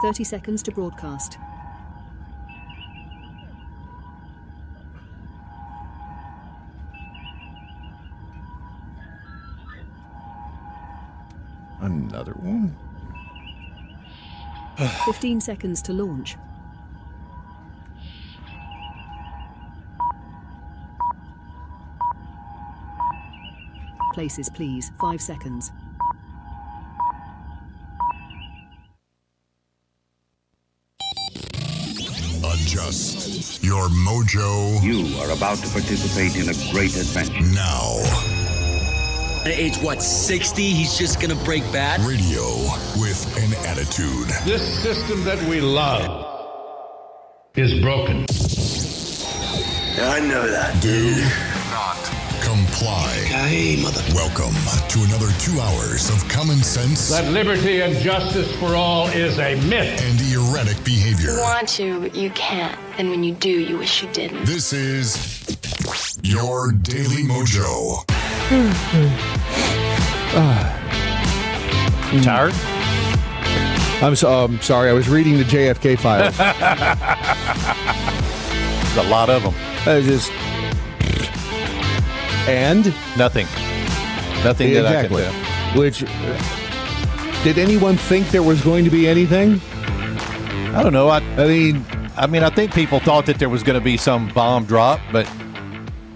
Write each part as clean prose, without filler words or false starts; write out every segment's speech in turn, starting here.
30 seconds to broadcast. Another one. 15 seconds to launch. Places, please. 5 seconds. Adjust your mojo. You are about to participate in a great adventure. Now. At age, 60? He's just gonna break bad? Radio with an attitude. This system that we love is broken. I know that. Do not comply. Hey, mother. Welcome to another 2 hours of common sense. That liberty and justice for all is a myth. And erratic behavior. You want to, but you can't. And when you do, you wish you didn't. This is your Daily MoJo. Tired? I'm sorry. I was reading the JFK files. There's a lot of them. And nothing that exactly. I can do. Which did anyone think there was going to be anything? I don't know. I mean, I think people thought that there was going to be some bomb drop, but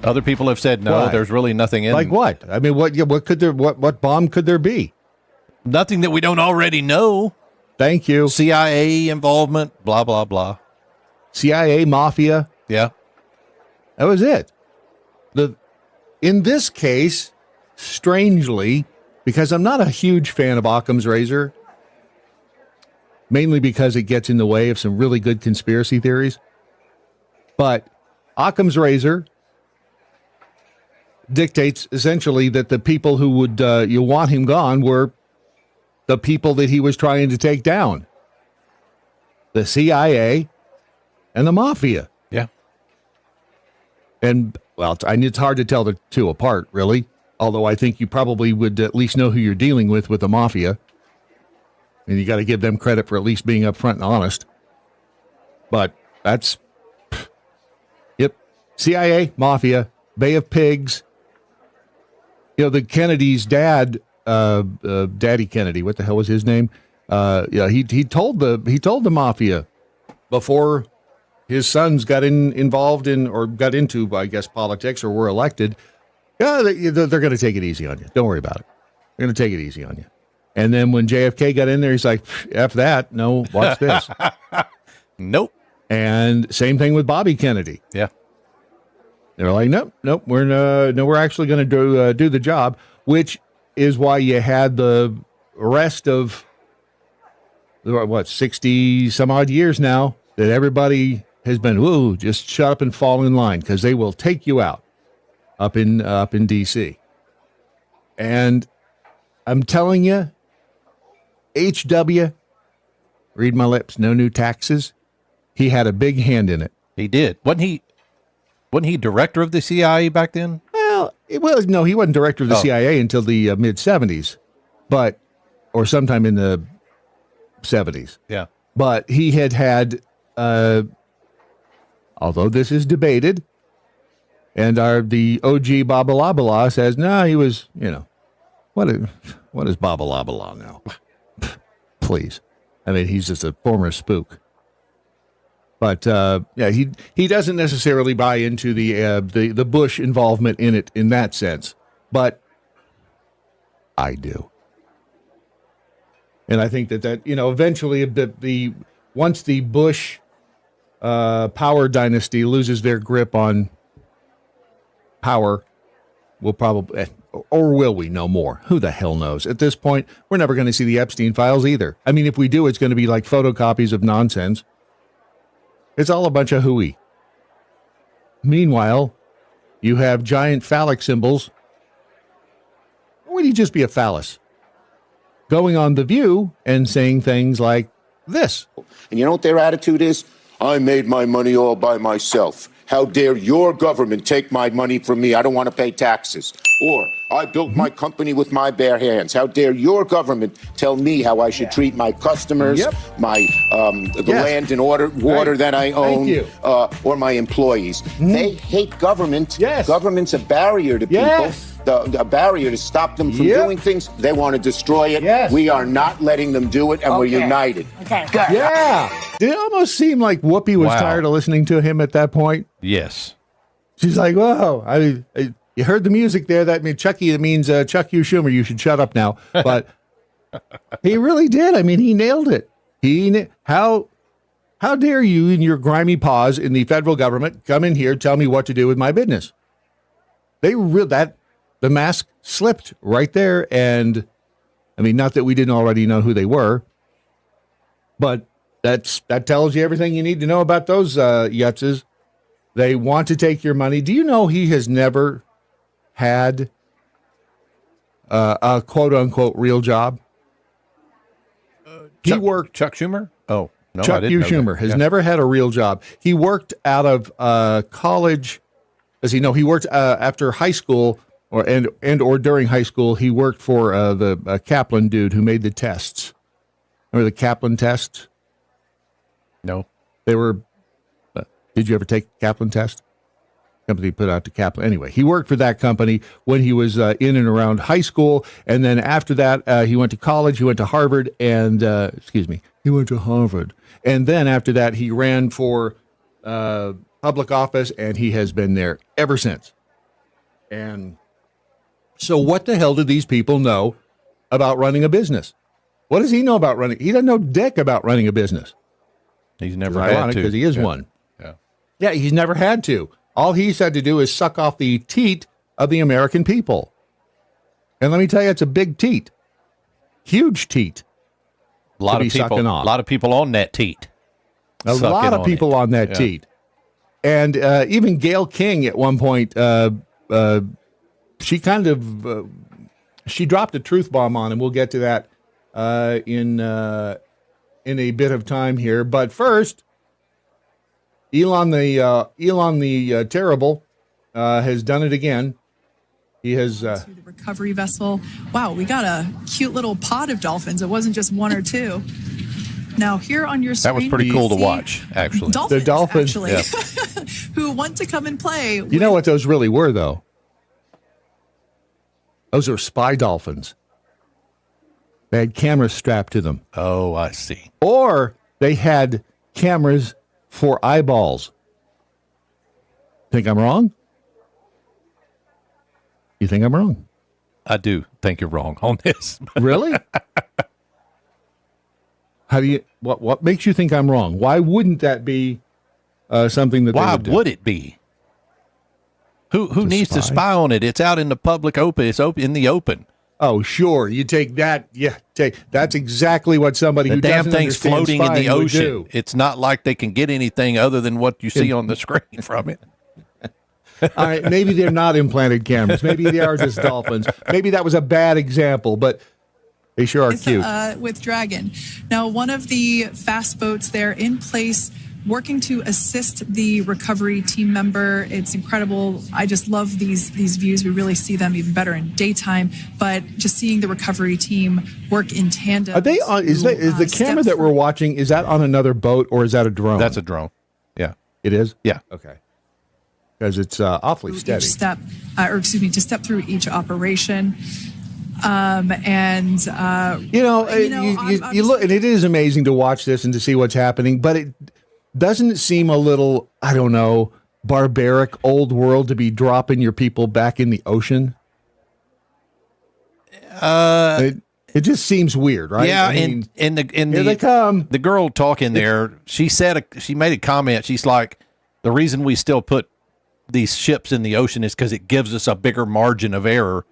other people have said no. What? There's really nothing in. Like what? I mean, what could there? What bomb could there be? Nothing that we don't already know. Thank you. CIA involvement. Blah blah blah. CIA mafia. Yeah, that was it. In this case, strangely, because I'm not a huge fan of Occam's razor, mainly because it gets in the way of some really good conspiracy theories. But Occam's razor dictates essentially that the people who would you want him gone were the people that he was trying to take down. The CIA and the mafia. yeah. And, well, it's hard to tell the two apart, really. Although I think you probably would at least know who you're dealing with the mafia. And you got to give them credit for at least being upfront and honest. But that's, yep, CIA, mafia, Bay of Pigs. You know, the Kennedy's dad, Daddy Kennedy, what the hell was his name? He told the mafia before his sons got involved in, or got into, I guess, politics or were elected. Yeah, they're going to take it easy on you. Don't worry about it. They're going to take it easy on you. And then when JFK got in there, he's like, F that. No, watch this. Nope. And same thing with Bobby Kennedy. Yeah. They're like, nope, we're actually going to do the job, which is why you had the rest of, 60 some odd years now that everybody has been, just shut up and fall in line because they will take you out up in D.C. And I'm telling you, H.W., read my lips, no new taxes. He had a big hand in it. He did. Wasn't he director of the CIA back then? Well, no, he wasn't director of the CIA until the mid-'70s, or sometime in the 70s. Yeah. But he had, although this is debated, and the OG Babalabala says, no, he was, what is Babalabala now? Please. I mean, he's just a former spook. But, he doesn't necessarily buy into the Bush involvement in it in that sense. But I do. And I think that eventually once the Bush power dynasty loses their grip on power, we'll probably, or will we know more? Who the hell knows? At this point, we're never going to see the Epstein files either. I mean, if we do, it's going to be like photocopies of nonsense. It's all a bunch of hooey. Meanwhile, you have giant phallic symbols. Or would he just be a phallus? Going on The View and saying things like this. And you know what their attitude is? I made my money all by myself. How dare your government take my money from me? I don't want to pay taxes. Or I built my company with my bare hands. How dare your government tell me how I should treat my customers, my land and water that I own, or my employees. They hate government. Government's a barrier to people. A barrier to stop them from doing things. They want to destroy it. We are not letting them do it, and we're united. Okay, good. Yeah. Did it almost seem like Whoopi was tired of listening to him at that point? Yes. She's like, whoa, you heard the music there. That means Chucky. It means Chuck U. Schumer. You should shut up now. But he really did. I mean, he nailed it. How dare you, in your grimy paws in the federal government, come in here, tell me what to do with my business? The mask slipped right there, and I mean, not that we didn't already know who they were, but that tells you everything you need to know about those yutzes. They want to take your money. Do you know he has never had a quote-unquote real job? He worked... Chuck Schumer? Oh, no, Chuck U. Schumer has never had a real job. He worked out of college. As you know, he worked after high school or during high school. He worked for the Kaplan dude who made the tests. Remember the Kaplan tests? No. They were... did you ever take Kaplan test? Company put out to Kaplan. Anyway, he worked for that company when he was in and around high school. And then after that, he went to college. He went to Harvard and, he went to Harvard. And then after that, he ran for public office, and he has been there ever since. And so what the hell do these people know about running a business? What does he know about running? He doesn't know dick about running a business. He's never had to. Because he is one. Yeah, he's never had to. All he's had to do is suck off the teat of the American people. And let me tell you, it's a big teat. Huge teat. A lot of people on that teat. A lot of people on that teat. And even Gayle King at one point, she kind of she dropped a truth bomb on him. We'll get to that in a bit of time here. But first, Elon the Terrible has done it again. He has to the recovery vessel. Wow, we got a cute little pod of dolphins. It wasn't just one or two. Now here on your screen, that was pretty cool to watch. Actually, dolphins, the dolphins actually, who want to come and play. You know what those really were, though? Those are spy dolphins. They had cameras strapped to them. Oh, I see. Or they had cameras for eyeballs. Think I'm wrong? You think I'm wrong? I do think you're wrong on this. Really? How do you? What makes you think I'm wrong? Why wouldn't that be something that? Why they would, would it be? Who needs to spy on it? It's out in the public open. It's open in the open. Oh, sure. You take that. Yeah, that's exactly what somebody the who damn doesn't thing's floating in the would ocean. do. It's not like they can get anything other than what you see on the screen from it. All right, maybe they're not implanted cameras. Maybe they are just dolphins. Maybe that was a bad example, but they sure are cute. With Dragon. Now, one of the fast boats there in place, working to assist the recovery team member. It's incredible. I just love these views. We really see them even better in daytime, but just seeing the recovery team work in tandem. Are they on? Is the camera that we're watching? Is that on another boat or is that a drone? That's a drone. Yeah, it is. Yeah. Okay. Because it's awfully steady. To step through each operation. You look, and it is amazing to watch this and to see what's happening, but it doesn't seem a little, I don't know, barbaric old world to be dropping your people back in the ocean. It just seems weird, right? Yeah, here they come. The girl talking there, she made a comment. She's like, the reason we still put these ships in the ocean is because it gives us a bigger margin of error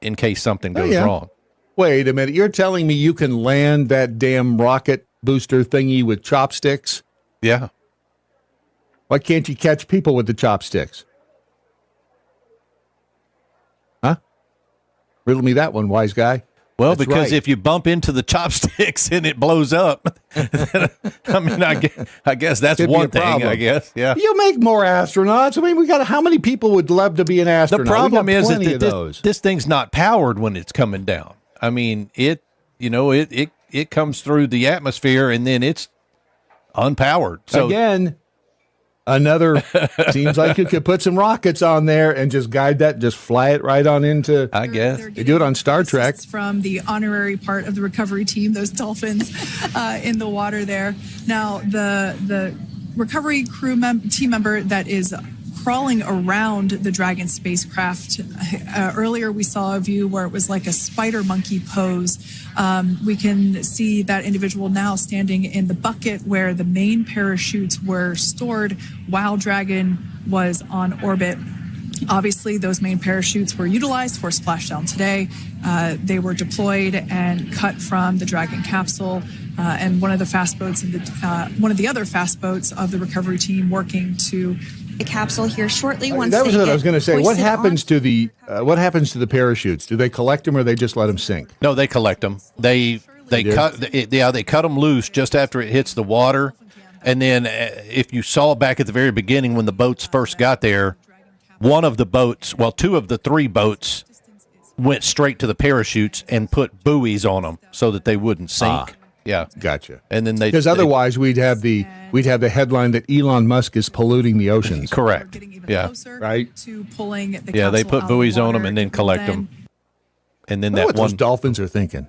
in case something goes wrong. Wait a minute. You're telling me you can land that damn rocket booster thingy with chopsticks? Yeah. Why can't you catch people with the chopsticks? Huh? Riddle me that one, wise guy. Well, That's because right. if you bump into the chopsticks and it blows up, I mean, I guess that's Could be one a thing. problem. I guess, yeah. You make more astronauts. I mean, we got how many people would love to be an astronaut? The problem We got is plenty that of those. this thing's not powered when it's coming down. I mean, it comes through the atmosphere and then it's unpowered. So Again, another seems like you could put some rockets on there and just guide that, just fly it right on into. I guess they do it on Star Trek. From the honorary part of the recovery team, those dolphins in the water there. Now, the recovery team member that is crawling around the Dragon spacecraft. Earlier, we saw a view where it was like a spider monkey pose. We can see that individual now standing in the bucket where the main parachutes were stored while Dragon was on orbit. Obviously, those main parachutes were utilized for splashdown today. They were deployed and cut from the Dragon capsule, and one of the fast boats one of the other fast boats of the recovery team working to the capsule here shortly. Once That was they what I was going to say. What hoisted happens to the parachutes? Do they collect them or they just let them sink? no, they collect them. They cut them loose just after it hits the water, and then if you saw back at the very beginning when the boats first got there, one of the boats, well, two of the three boats went straight to the parachutes and put buoys on them so that they wouldn't sink. Yeah, Gotcha. and then Because otherwise we'd have the headline that Elon Musk is polluting the oceans. correct. getting even Yeah, closer Right. to pulling the yeah, they capsule put out of the buoys on them water. and then collect them, and then that What one. those dolphins are thinking.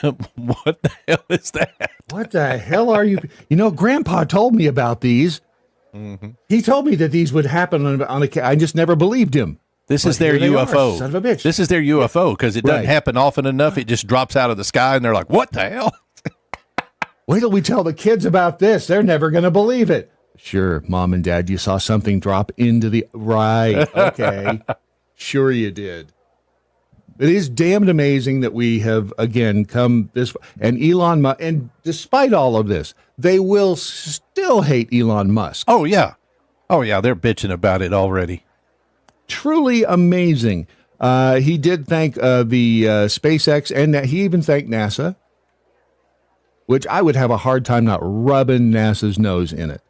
What the hell is that? What the hell are you? You know, Grandpa told me about these. Mm-hmm. He told me that these would happen on a. I just never believed him. This But is their here they are, UFO. son of a bitch. This is their UFO because it doesn't Right. happen often enough. It just drops out of the sky, and they're like, "What the hell?" Wait till we tell the kids about this. They're never going to believe it. Sure, Mom and Dad, you saw something drop into the. Right. Okay. Sure you did. It is damned amazing that we have, again, come this. And Elon Musk, and despite all of this, they will still hate Elon Musk. Oh yeah, they're bitching about it already. Truly amazing. He did thank the SpaceX, and he even thanked NASA, which I would have a hard time not rubbing NASA's nose in it.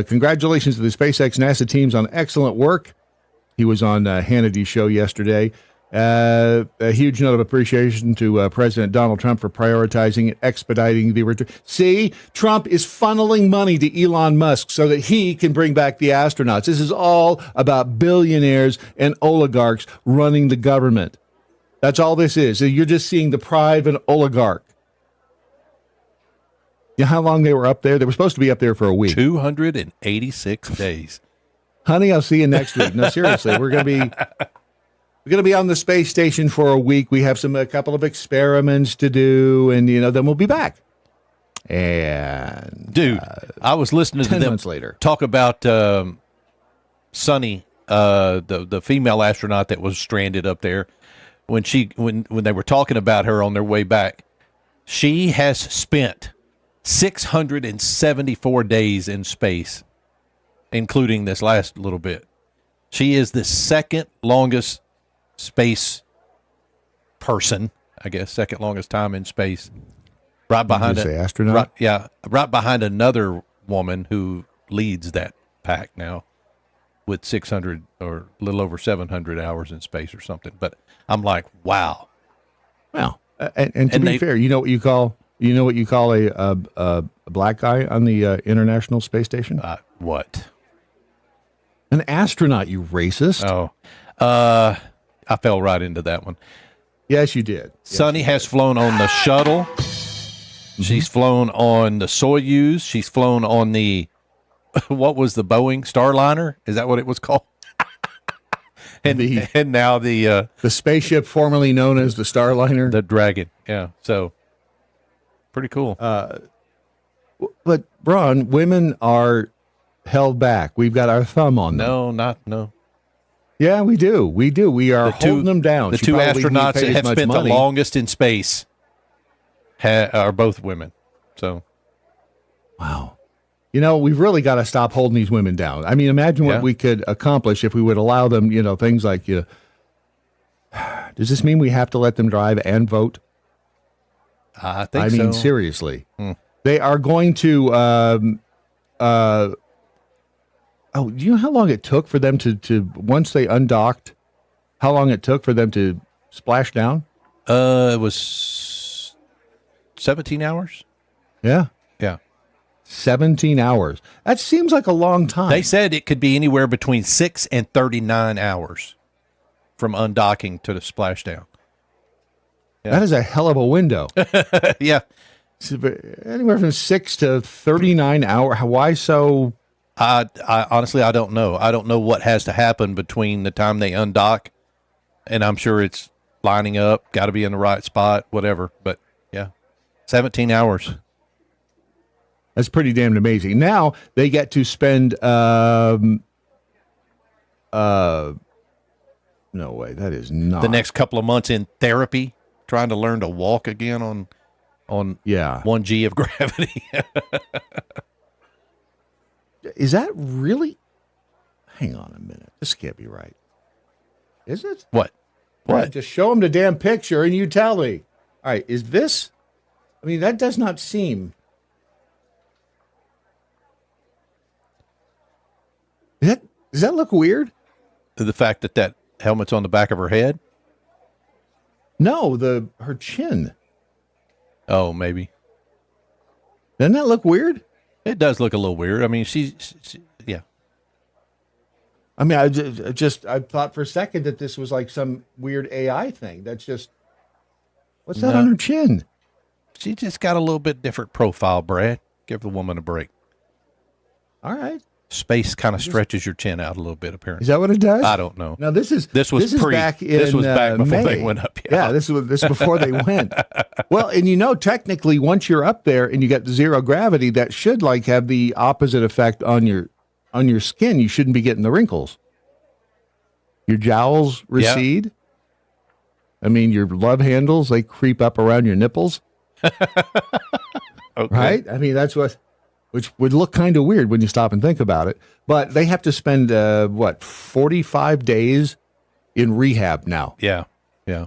Congratulations to the SpaceX NASA teams on excellent work. He was on Hannity's show yesterday. A huge note of appreciation to President Donald Trump for prioritizing and expediting the return. See, Trump is funneling money to Elon Musk so that he can bring back the astronauts. This is all about billionaires and oligarchs running the government. That's all this is. You're just seeing the pride of an oligarch. You know how long they were up there? They were supposed to be up there for a week. 286 days. Honey, I'll see you next week. No, seriously, we're going to be on the space station for a week. We have a couple of experiments to do, and then we'll be back. And Dude, I was listening to 10 them months later talk about Sunny, the female astronaut that was stranded up there. When they were talking about her on their way back, she has spent 674 days in space, including this last little bit. She is the second longest space person, I guess, second longest time in space. Right behind Did you say astronaut? Right behind another woman who leads that pack now with 600 or a little over 700 hours in space or something. But I'm like, wow. Well, and to be fair, you know what you call a black guy on the International Space Station? What? An astronaut, you racist. Oh, I fell right into that one. Yes, you did. Sunny has flown on the shuttle. She's flown on the Soyuz. She's flown on the, what was the Boeing Starliner? Is that what it was called? and now the spaceship formerly known as the Starliner, the Dragon. Yeah, so pretty cool. But Ron, women are held back. We've got our thumb on them. No. Yeah, we do. We are holding them down. The two astronauts that have spent the longest in space are both women. So, wow. We've really got to stop holding these women down. I mean, imagine what we could accomplish if we would allow them, things like Does this mean we have to let them drive and vote? I think so. I mean, seriously. They are going to, do you know how long it took for them to once they undocked, how long it took for them to splash down? It was 17 hours. Yeah. Yeah. 17 hours. That seems like a long time. They said it could be anywhere between 6 and 39 hours from undocking to the splashdown. Yeah. That is a hell of a window. Yeah. Anywhere from 6 to 39 hours. Why so? I honestly, I don't know. I don't know what has to happen between the time they undock, and I'm sure it's lining up, got to be in the right spot, whatever. But yeah, 17 hours. That's pretty damn amazing. Now they get to spend, no way, that is not. The next couple of months in therapy, trying to learn to walk again on 1G of gravity. Is that really? Hang on a minute. This can't be right. Is it? What? Right, just show them the damn picture and you tell me. All right, is this? I mean, that does not seem. Does that look weird? The fact that helmet's on the back of her head? No, her chin. Oh, maybe. Doesn't that look weird? It does look a little weird. I mean, she yeah. I mean, I thought for a second that this was like some weird AI thing. That's just, what's that on her chin? She just got a little bit different profile, Brad. Give the woman a break. All right. Space kind of stretches your chin out a little bit, apparently. Is that what it does? I don't know. Now this was back in this was back before May. they went up. Yeah, this was before they went. Well, and technically, once you're up there and you get zero gravity, that should have the opposite effect on your skin. You shouldn't be getting the wrinkles. Your jowls recede. Yeah. I mean, your love handles, they creep up around your nipples. Okay. Right? I mean, which would look kind of weird when you stop and think about it. But they have to spend, 45 days in rehab now. Yeah, yeah.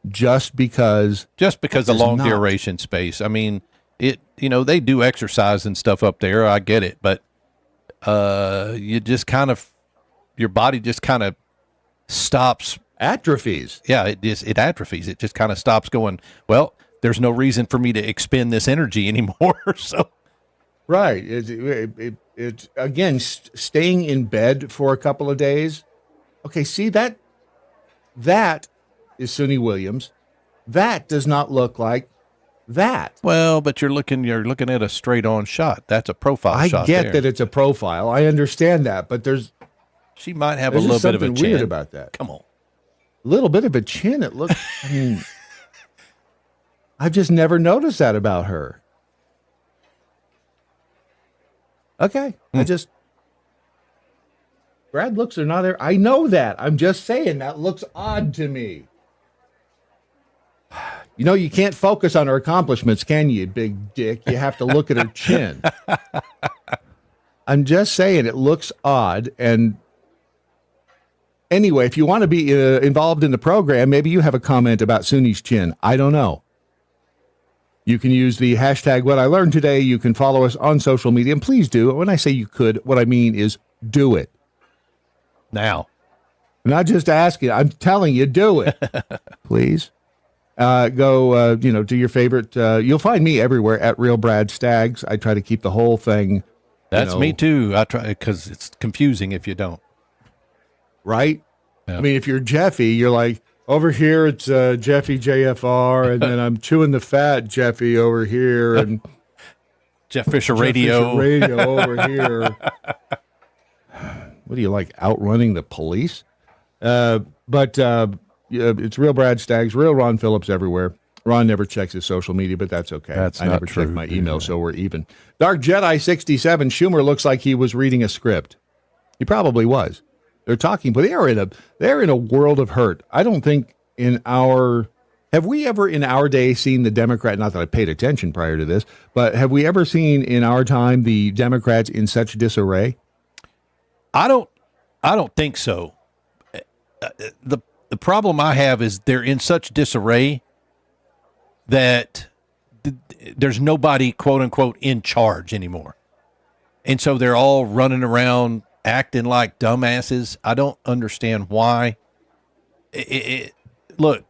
Just because of long duration space. I mean, they do exercise and stuff up there. I get it. But you just your body just kind of stops. Atrophies. Yeah, it atrophies. It just kind of stops going, well, there's no reason for me to expend this energy anymore. So. Right. It's again, staying in bed for a couple of days. Okay, see, that is Suni Williams. That does not look like that. Well, but you're looking at a straight on shot. That's a profile shot. I get that it's a profile. I understand that, but she might have a little bit of a chin. Weird about that. Come on. A little bit of a chin. It looks, I mean, I've just never noticed that about her. Okay. Brad looks are not there. I know that. I'm just saying that looks odd to me. You can't focus on her accomplishments, can you, big dick? You have to look at her chin. I'm just saying it looks odd. And anyway, if you want to be involved in the program, maybe you have a comment about Suni's chin. I don't know. You can use the hashtag What I Learned Today. You can follow us on social media. And please do. When I say you could, what I mean is do it. Now. I'm not just asking. I'm telling you, do it. Please. Go, to your favorite. You'll find me everywhere at Real Brad Staggs. I try to keep the whole thing. That's me too. I try because it's confusing if you don't. Right? Yeah. I mean, if you're Jeffy, you're like, over here, it's Jeffy JFR, and then I'm chewing the fat Jeffy over here, and Jeff Fisher Radio over here. What do you like, outrunning the police? But it's Real Brad Staggs, Real Ron Phillips everywhere. Ron never checks his social media, but that's okay. I never check my email, so we're even. Dark Jedi 67, Schumer looks like he was reading a script. He probably was. They're talking, but they're in a world of hurt. I don't think have we ever in our day seen the Democrat, not that I paid attention prior to this, but have we ever seen in our time the Democrats in such disarray? I don't think so. The problem I have is they're in such disarray that there's nobody, quote unquote, in charge anymore. And so they're all running around acting like dumbasses. I don't understand why. Look.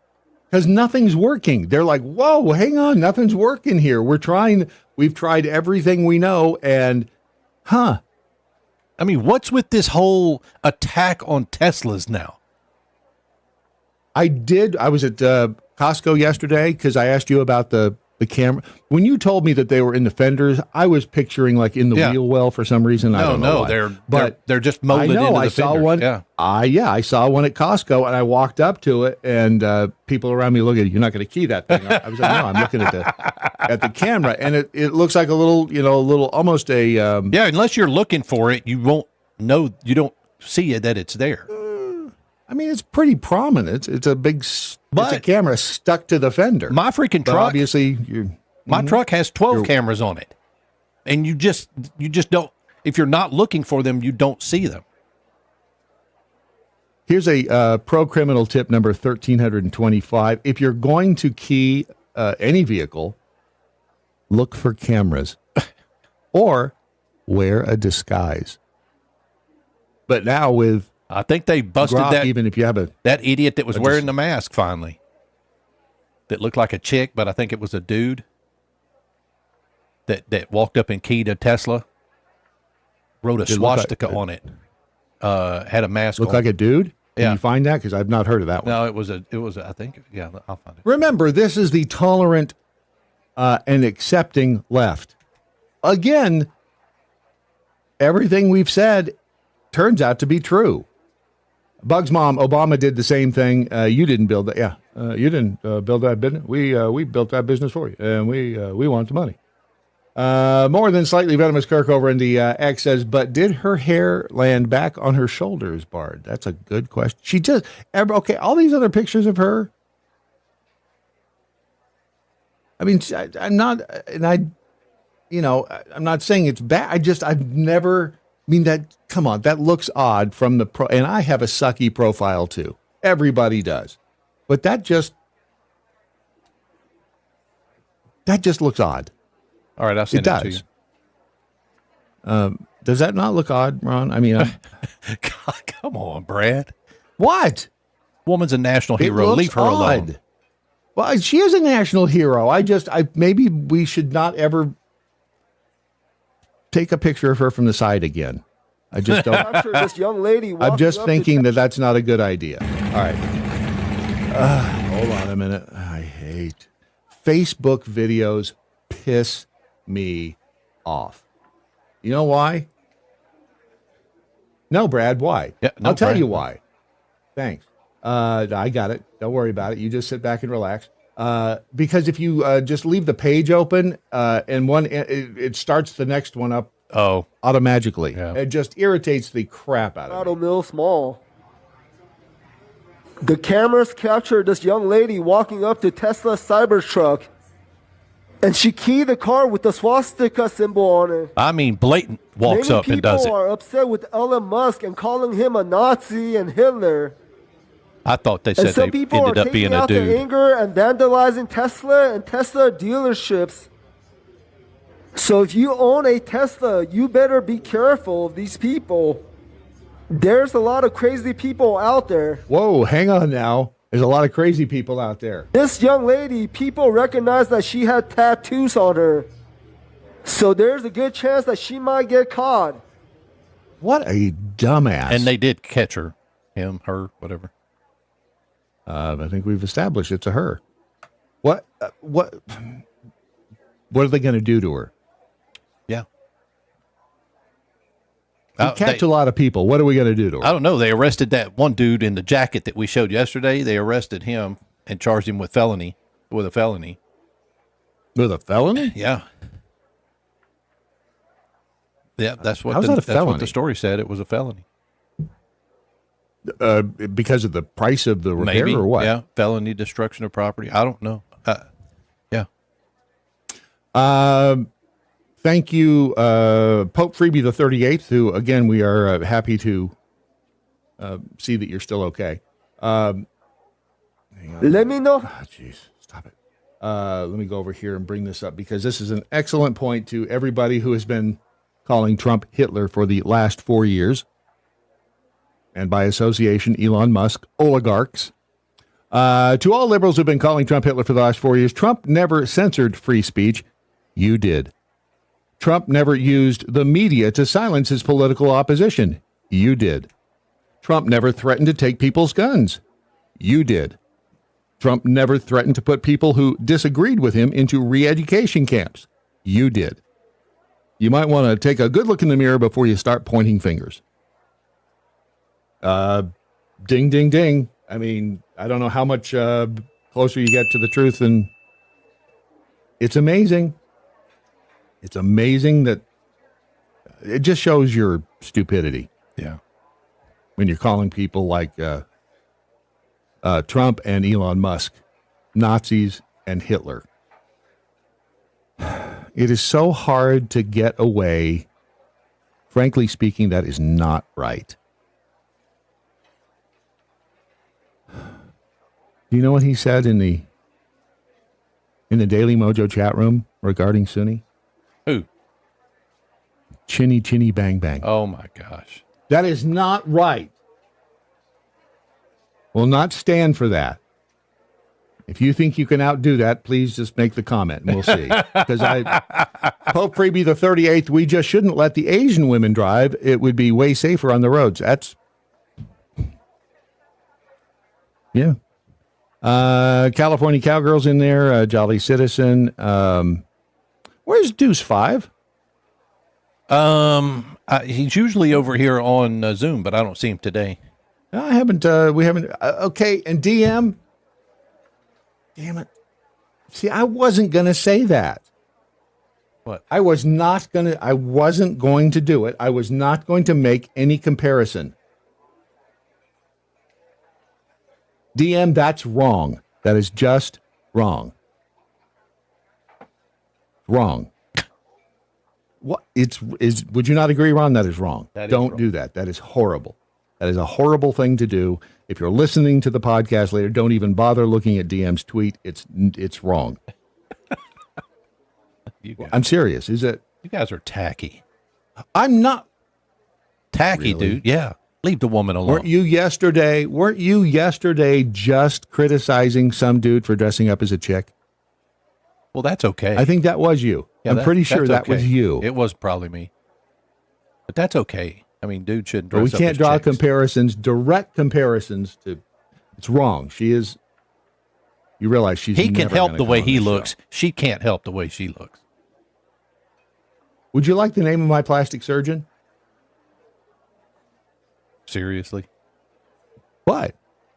Because nothing's working. They're like, whoa, hang on, nothing's working here. We've tried everything we know, and I mean, what's with this whole attack on Teslas now? I was at Costco yesterday because I asked you about the camera. When you told me that they were in the fenders, I was picturing like in the wheel well for some reason. I don't know why. They're just molded into the fenders. Saw one. Yeah. I saw one at Costco, and I walked up to it, and people around me look at it. You're not going to key that thing. I was like, no, I'm looking at the camera, and it looks like a little almost a unless you're looking for it, you won't know. You don't see it that it's there. I mean, it's pretty prominent. It's a big, it's a camera stuck to the fender. My freaking truck, obviously, my truck has 12 cameras on it, and you just don't. If you're not looking for them, you don't see them. Here's a pro criminal tip number 1325. If you're going to key any vehicle, look for cameras or wear a disguise. But now with I think they busted that. Even if you have that idiot that was wearing the mask finally, that looked like a chick, but I think it was a dude that walked up and keyed a Tesla, wrote a swastika on it, had a mask. Looked like a dude. Yeah. Can you find that? Because I've not heard of that one. No, it was a. I think. Yeah, I'll find it. Remember, this is the tolerant and accepting left. Again, everything we've said turns out to be true. Bug's mom, Obama did the same thing. You didn't build that. Yeah, you didn't build that business. We built that business for you, and we want the money. More than slightly venomous Kirk over in the X says, but did her hair land back on her shoulders, Bard? That's a good question. She just okay. All these other pictures of her. I mean, I'm not, and I'm not saying it's bad. I've never. I mean, come on, that looks odd from the pro, and I have a sucky profile too. Everybody does. But that just looks odd. All right, I'll send it to you. Does that not look odd, Ron? I mean, God, come on, Brad. What? Woman's a national hero. Leave her alone. Well, she is a national hero. Maybe we should not ever take a picture of her from the side again. I just don't. This young lady. I'm just thinking that's not a good idea. All right. Hold on a minute. I hate Facebook videos. Piss me off. You know why? No, Brad. Why? Yeah, I'll tell you why. Thanks. I got it. Don't worry about it. You just sit back and relax. Because if you just leave the page open and it starts the next one up automatically. Yeah. It just irritates the crap out of me. Auto Mill Small. The cameras captured this young lady walking up to Tesla's Cybertruck, and she keyed the car with the swastika symbol on it. I mean, blatant walks up and does it. People are upset with Elon Musk and calling him a Nazi and Hitler. I thought they said they ended up being a dude. Their anger and vandalizing Tesla and Tesla dealerships. So if you own a Tesla, you better be careful of these people. There's a lot of crazy people out there. Whoa, hang on now. There's a lot of crazy people out there. This young lady, people recognize that she had tattoos on her. So there's a good chance that she might get caught. What a dumbass. And they did catch her. Him, her, whatever. I think we've established it's a her. What are they going to do to her? Yeah. We catch a lot of people. What are we going to do to her? I don't know. They arrested that one dude in the jacket that we showed yesterday. They arrested him and charged him with a felony. With a felony? Yeah. Yeah, that's what How's that a felony? That's what the story said. It was a felony. Because of the price of the repair. Maybe, or what? Yeah, felony destruction of property. I don't know. Yeah. Thank you, Pope Freebie the 38th, who, again, we are happy to see that you're still okay. Let me know. Jeez, stop it. Let me go over here and bring this up because this is an excellent point to everybody who has been calling Trump Hitler for the last 4 years. And by association, Elon Musk, oligarchs. To all liberals who've been calling Trump Hitler for the last 4 years, Trump never censored free speech. You did. Trump never used the media to silence his political opposition. You did. Trump never threatened to take people's guns. You did. Trump never threatened to put people who disagreed with him into re-education camps. You did. You might want to take a good look in the mirror before you start pointing fingers. Ding, ding, ding. I mean, I don't know how much closer you get to the truth, and it's amazing. It's amazing that it just shows your stupidity. Yeah. When you're calling people like Trump and Elon Musk Nazis and Hitler. It is so hard to get away. Frankly speaking, that is not right. Do you know what he said in the Daily MoJo chat room regarding Sunni? Who? Chinny, chinny, bang, bang. Oh, my gosh. That is not right. Will not stand for that. If you think you can outdo that, please just make the comment and we'll see. Because Pope Freebie the 38th, we just shouldn't let the Asian women drive. It would be way safer on the roads. That's, yeah. California Cowgirls in there, Jolly Citizen. Where's Deuce 5? He's usually over here on Zoom, but I don't see him today. I haven't, we haven't, okay, and DM. Damn it. See, I wasn't going to say that. What? I wasn't going to do it. I was not going to make any comparison. DM, that's wrong. That is just wrong. Wrong. What? Would you not agree, Ron? That is wrong. Don't do that. That is horrible. That is a horrible thing to do. If you're listening to the podcast later, don't even bother looking at DM's tweet. It's wrong. I'm serious. Is it? You guys are tacky. I'm not tacky, really. dude. Yeah. Leave the woman alone. Weren't you yesterday just criticizing some dude for dressing up as a chick? Well, that's okay. I think that was you. Yeah, I'm pretty sure that was you. It was probably me. But that's okay. I mean, dude shouldn't dress but we up can't as draw chicks. comparisons, direct comparisons to. It's wrong. She is. You realize she's. He can never help gonna the come way on he this looks. show. She can't help the way she looks. Would you like the name of my plastic surgeon? Seriously? What?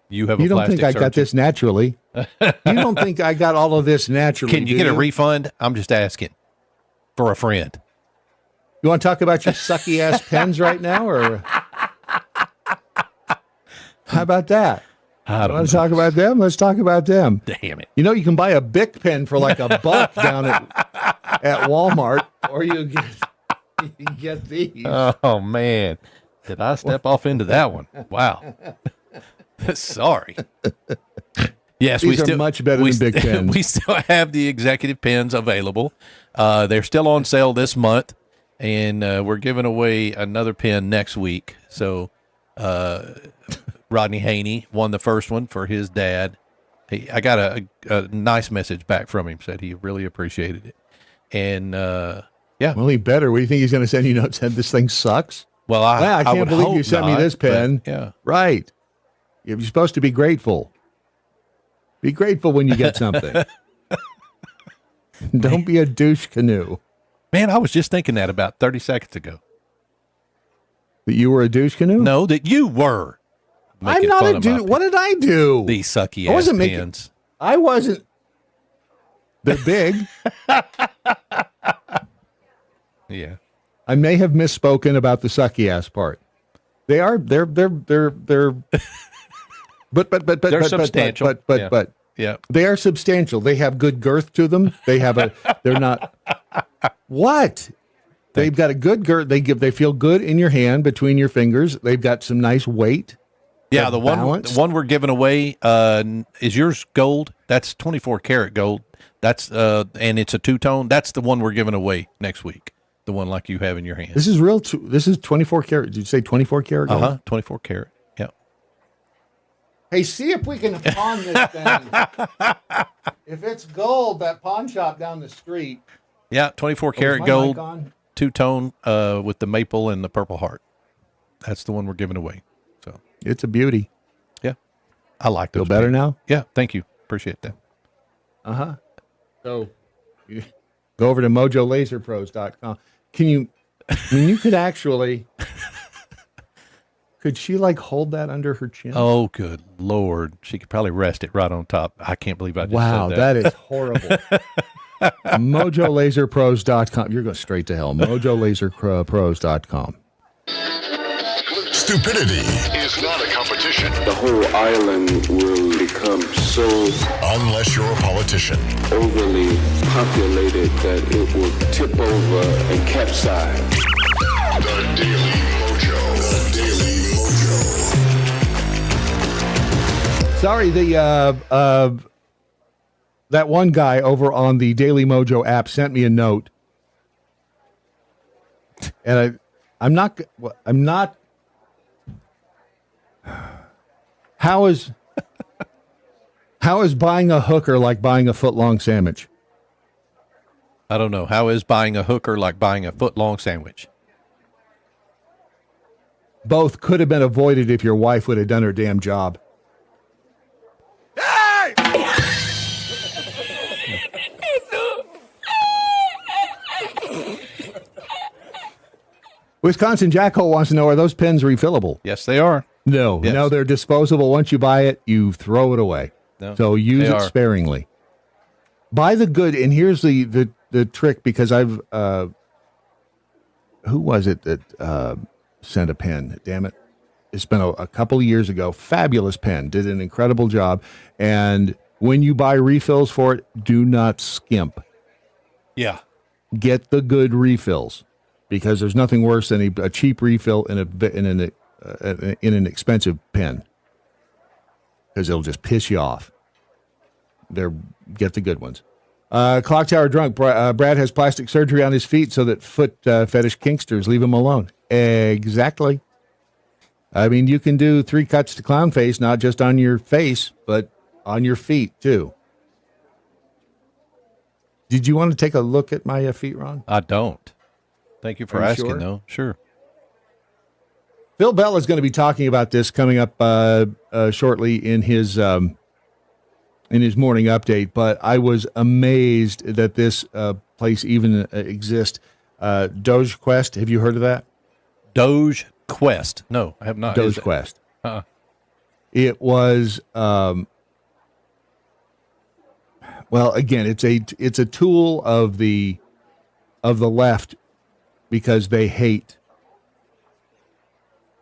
You have. You a don't plastic think I surgeon? got this naturally? You don't think I got all of this naturally? Can you get a refund? I'm just asking for a friend. You want to talk about your sucky ass pens right now, or how about that? I don't want to talk about them? Let's talk about them. Damn it! You know, you can buy a Bic pen for like $1 down at Walmart, or you get these. Oh man, did I step off into that one? Wow. Sorry. Yes, these are much better than Bic pens. We still have the executive pens available. They're still on sale this month, and we're giving away another pen next week. So Rodney Haney won the first one for his dad. I got a nice message back from him, said he really appreciated it. And yeah. Well, he better. What do you think he's going to send you notes? Said this thing sucks? Well, I can't would believe hope you sent me not, this pen. but, yeah. Right. You're supposed to be grateful. Be grateful when you get something. Don't be a douche canoe. Man, I was just thinking that about 30 seconds ago. That you were a douche canoe? No, that you were. I'm not a douche. What did I do? These sucky I wasn't ass making, pens. I wasn't. They're big. Yeah. I may have misspoken about the sucky ass part. They're but They're substantial. But yeah. They are substantial. They have good girth to them. They're not what? They've got a good girth. They feel good in your hand between your fingers. They've got some nice weight. Yeah, the one we're giving away is yours gold. That's 24 karat gold. That's and it's a two-tone. That's the one we're giving away next week. The one like you have in your hand. This is real. This is 24 karat. Did you say 24 karat gold? 24 karat. Yeah. Hey, see if we can pawn this thing. If it's gold, that pawn shop down the street. Yeah, 24 karat gold, two-tone with the maple and the purple heart. That's the one we're giving away. So it's a beauty. Yeah, I like those. Feel better now? Yeah, thank you. Appreciate that. So go over to mojolaserpros.com. You could actually, could she like hold that under her chin? Oh, good Lord. She could probably rest it right on top. I can't believe I just wow, said that. That is horrible. mojolaserpros.com. You're going straight to hell. mojolaserpros.com. Stupidity is not a competition. The whole island will become so... Unless you're a politician. ...overly populated that it will tip over and capsize. The Daily Mojo. The Daily Mojo. Sorry, that one guy over on the Daily Mojo app sent me a note. And I'm not... How is buying a hooker like buying a foot-long sandwich? I don't know. How is buying a hooker like buying a foot-long sandwich? Both could have been avoided if your wife would have done her damn job. Hey! Wisconsin Jackhole wants to know, are those pens refillable? Yes, they are. No, yes. No, they're disposable. Once you buy it, you throw it away. No, so use it sparingly. Buy the good, and here's the trick, because I've who was it that sent a pen? Damn it. It's been a couple of years ago. Fabulous pen. Did an incredible job. And when you buy refills for it, do not skimp. Yeah. Get the good refills, because there's nothing worse than a cheap refill in an expensive pen, because it'll just piss you off. Get the good ones. Clock Tower drunk. Brad has plastic surgery on his feet so that foot fetish kinksters leave him alone. Exactly. I mean, you can do 3 cuts to clown face, not just on your face, but on your feet too. Did you want to take a look at my feet, Ron? I don't. Thank you for asking, sure? though. Sure. Phil Bell is going to be talking about this coming up shortly in his morning update. But I was amazed that this place even exists. Doge Quest. Have you heard of that? Doge Quest. No, I have not. Doge Quest. Uh-uh. It was. Well, again, it's a tool of the left, because they hate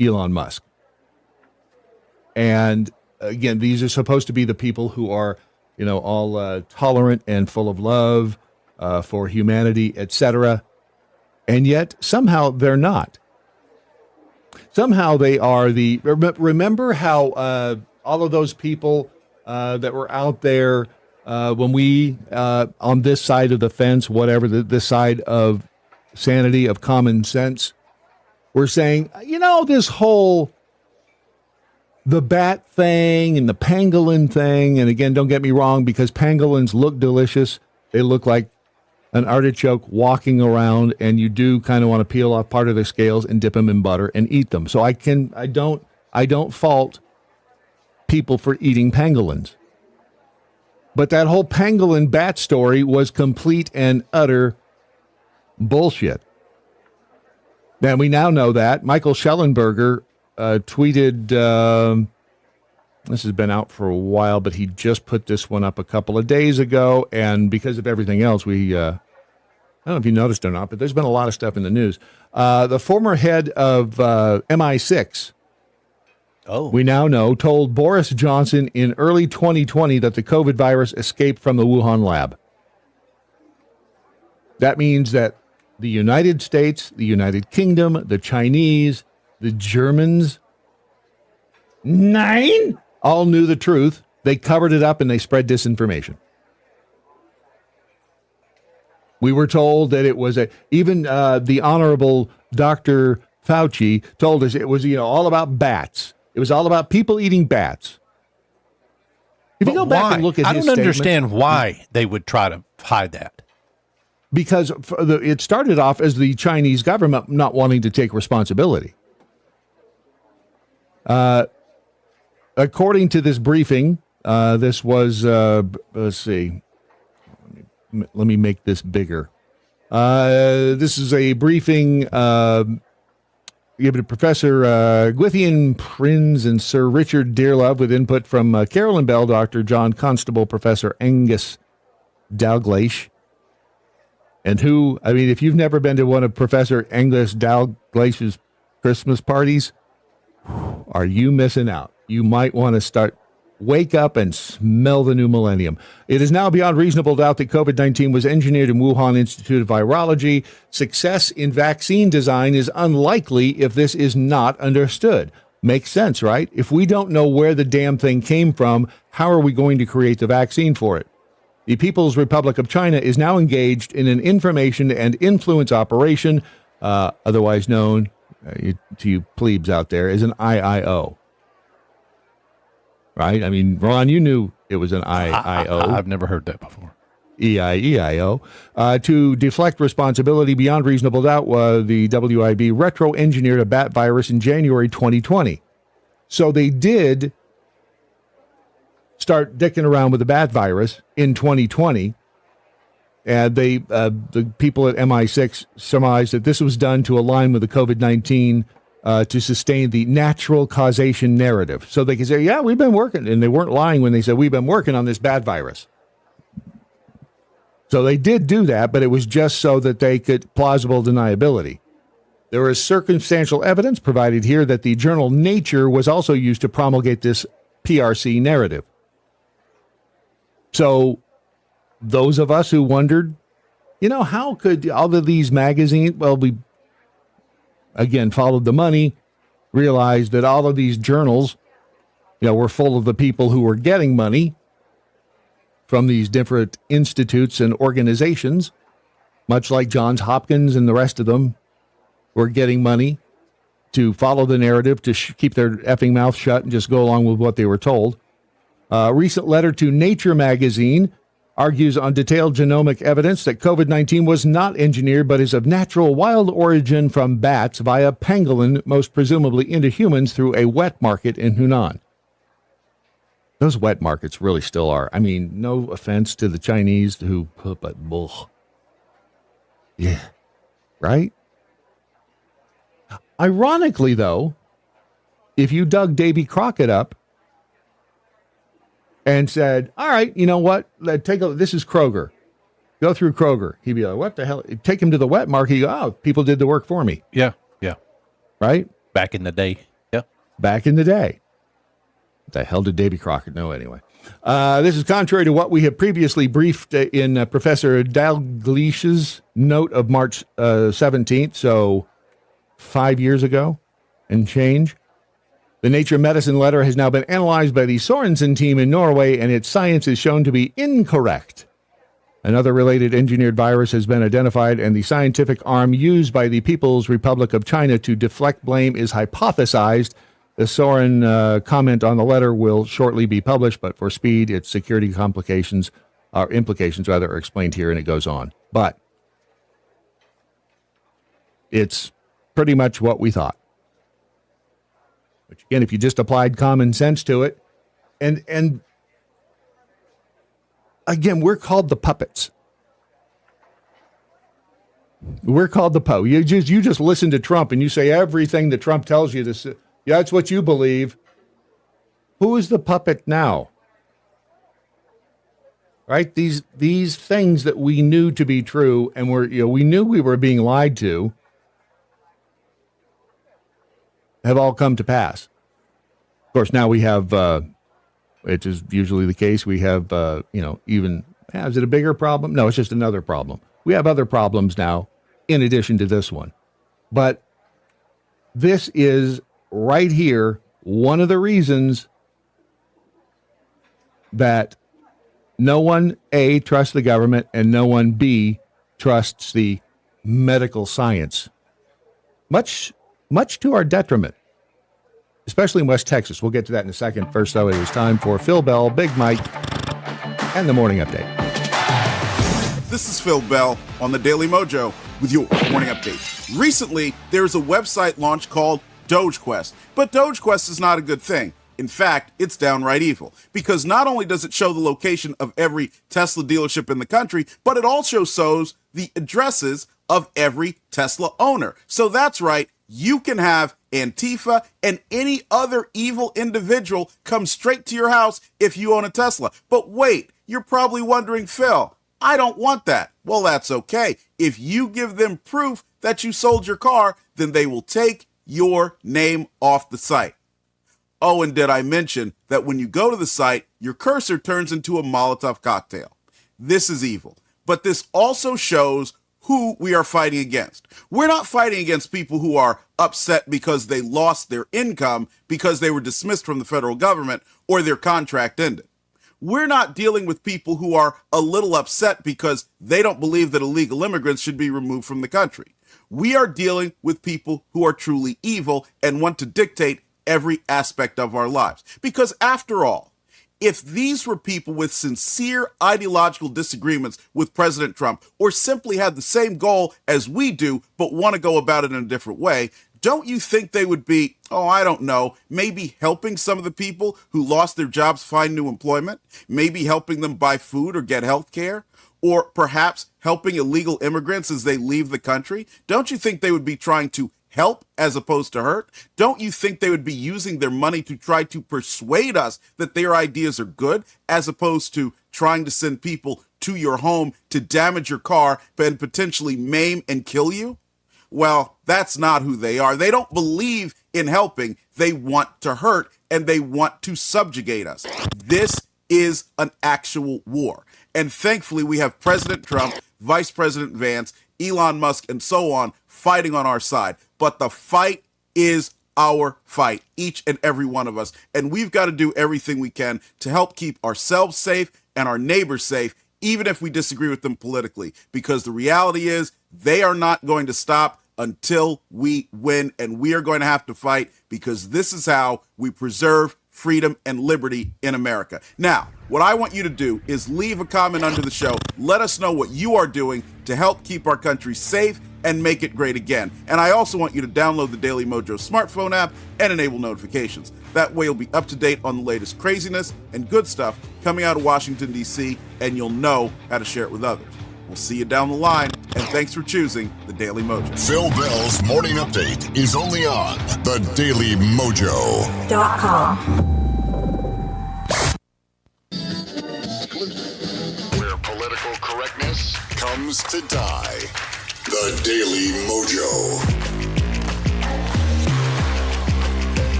Elon Musk. And again, these are supposed to be the people who are, all tolerant and full of love for humanity, etc. And yet somehow they're not. Somehow they are remember how all of those people that were out there when we, on this side of the fence, whatever, this side of sanity, of common sense, we're saying, this whole, the bat thing and the pangolin thing, and again, don't get me wrong, because pangolins look delicious. They look like an artichoke walking around, and you do kind of want to peel off part of their scales and dip them in butter and eat them. So I don't fault people for eating pangolins. But that whole pangolin bat story was complete and utter bullshit. And we now know that. Michael Schellenberger tweeted, this has been out for a while, but he just put this one up a couple of days ago. And because of everything else, I don't know if you noticed or not, but there's been a lot of stuff in the news. The former head of MI6, we now know, told Boris Johnson in early 2020 that the COVID virus escaped from the Wuhan lab. That means that the United States, the United Kingdom, the Chinese, the Germans, 9 all knew the truth. They covered it up and they spread disinformation. We were told that it was even the Honorable Dr. Fauci told us it was, all about bats. It was all about people eating bats. If you go back and look at his I don't understand why they would try to hide that. Because it started off as the Chinese government not wanting to take responsibility. According to this briefing, this was, let's see, let me make this bigger. This is a briefing given to Professor Gwithian Prinz and Sir Richard Dearlove with input from Carolyn Bell, Dr. John Constable, Professor Angus Dalgleish. And if you've never been to one of Professor Angus Dalgleish's Christmas parties, are you missing out? You might want to wake up and smell the new millennium. It is now beyond reasonable doubt that COVID-19 was engineered in Wuhan Institute of Virology. Success in vaccine design is unlikely if this is not understood. Makes sense, right? If we don't know where the damn thing came from, how are we going to create the vaccine for it? The People's Republic of China is now engaged in an information and influence operation, otherwise known to you plebes out there as an IIO. Right? I mean, Ron, you knew it was an IIO. I've never heard that before. EIEIO. To deflect responsibility beyond reasonable doubt, the WIB retro-engineered a bat virus in January 2020. So they did start dicking around with the bat virus in 2020. And the people at MI6 surmised that this was done to align with the COVID-19 to sustain the natural causation narrative. So they could say, yeah, we've been working. And they weren't lying when they said, we've been working on this bad virus. So they did do that, but it was just so that they could plausible deniability. There is circumstantial evidence provided here that the journal Nature was also used to promulgate this PRC narrative. So those of us who wondered, how could all of these magazines, we again followed the money, realized that all of these journals, were full of the people who were getting money from these different institutes and organizations, much like Johns Hopkins and the rest of them were getting money to follow the narrative, to keep their effing mouth shut and just go along with what they were told. A recent letter to Nature magazine argues on detailed genomic evidence that COVID-19 was not engineered but is of natural wild origin from bats via pangolin, most presumably into humans through a wet market in Hunan. Those wet markets really still are. I mean, no offense to the Chinese but yeah, right? Ironically, though, if you dug Davy Crockett up and said, all right, you know what? This is Kroger. Go through Kroger. He'd be like, what the hell? Take him to the wet market. He'd go, oh, people did the work for me. Yeah. Right? Back in the day. Yeah. Back in the day. What the hell did Davy Crockett know anyway? This is contrary to what we have previously briefed in Professor Dalglish's note of March 17th, so 5 years ago and change. The Nature Medicine letter has now been analyzed by the Sorensen team in Norway, and its science is shown to be incorrect. Another related engineered virus has been identified, and the scientific arm used by the People's Republic of China to deflect blame is hypothesized. The Soren comment on the letter will shortly be published, but for speed, its security implications are explained here, and it goes on. But it's pretty much what we thought. Which, again, if you just applied common sense to it, and again, we're called the puppets. We're called the Poe. You just listen to Trump and you say everything that Trump tells you to say. Yeah, that's what you believe. Who is the puppet now? Right? These things that we knew to be true, and we knew we were being lied to, have all come to pass. Of course, now we have, which is usually the case, we have, is it a bigger problem? No, it's just another problem. We have other problems now in addition to this one. But this is right here one of the reasons that no one, A, trusts the government, and no one, B, trusts the medical science. Much to our detriment, especially in West Texas. We'll get to that in a second. First, though, it is time for Phil Bell, Big Mike, and the Morning Update. This is Phil Bell on the Daily MoJo with your Morning Update. Recently, there is a website launch called DogeQuest, but DogeQuest is not a good thing. In fact, it's downright evil, because not only does it show the location of every Tesla dealership in the country, but it also shows the addresses of every Tesla owner. So that's right, you can have Antifa and any other evil individual come straight to your house if you own a Tesla. But wait, you're probably wondering, Phil, I don't want that. Well, that's okay. If you give them proof that you sold your car, then they will take your name off the site. Oh, and did I mention that when you go to the site, your cursor turns into a Molotov cocktail? This is evil. But this also shows who we are fighting against. We're not fighting against people who are upset because they lost their income because they were dismissed from the federal government or their contract ended. We're not dealing with people who are a little upset because they don't believe that illegal immigrants should be removed from the country. We are dealing with people who are truly evil and want to dictate every aspect of our lives. Because after all, if these were people with sincere ideological disagreements with President Trump, or simply had the same goal as we do, but want to go about it in a different way, don't you think they would be, I don't know, maybe helping some of the people who lost their jobs find new employment? Maybe helping them buy food or get health care? Or perhaps helping illegal immigrants as they leave the country? Don't you think they would be trying to help as opposed to hurt? Don't you think they would be using their money to try to persuade us that their ideas are good, as opposed to trying to send people to your home to damage your car and potentially maim and kill you? Well, that's not who they are. They don't believe in helping. They want to hurt, and they want to subjugate us. This is an actual war. And thankfully, we have President Trump, Vice President Vance, Elon Musk, and so on fighting on our side. But the fight is our fight, each and every one of us. And we've got to do everything we can to help keep ourselves safe and our neighbors safe, even if we disagree with them politically. Because the reality is, they are not going to stop until we win. And we are going to have to fight, because this is how we preserve freedom and liberty in America. Now, what I want you to do is leave a comment under the show. Let us know what you are doing to help keep our country safe and make it great again. And I also want you to download the Daily MoJo smartphone app and enable notifications. That way you'll be up to date on the latest craziness and good stuff coming out of Washington, D.C., and you'll know how to share it with others. We'll see you down the line, and thanks for choosing the Daily MoJo. Phil Bell's Morning Update is only on the DailyMojo.com. Where political correctness comes to die. The Daily MoJo.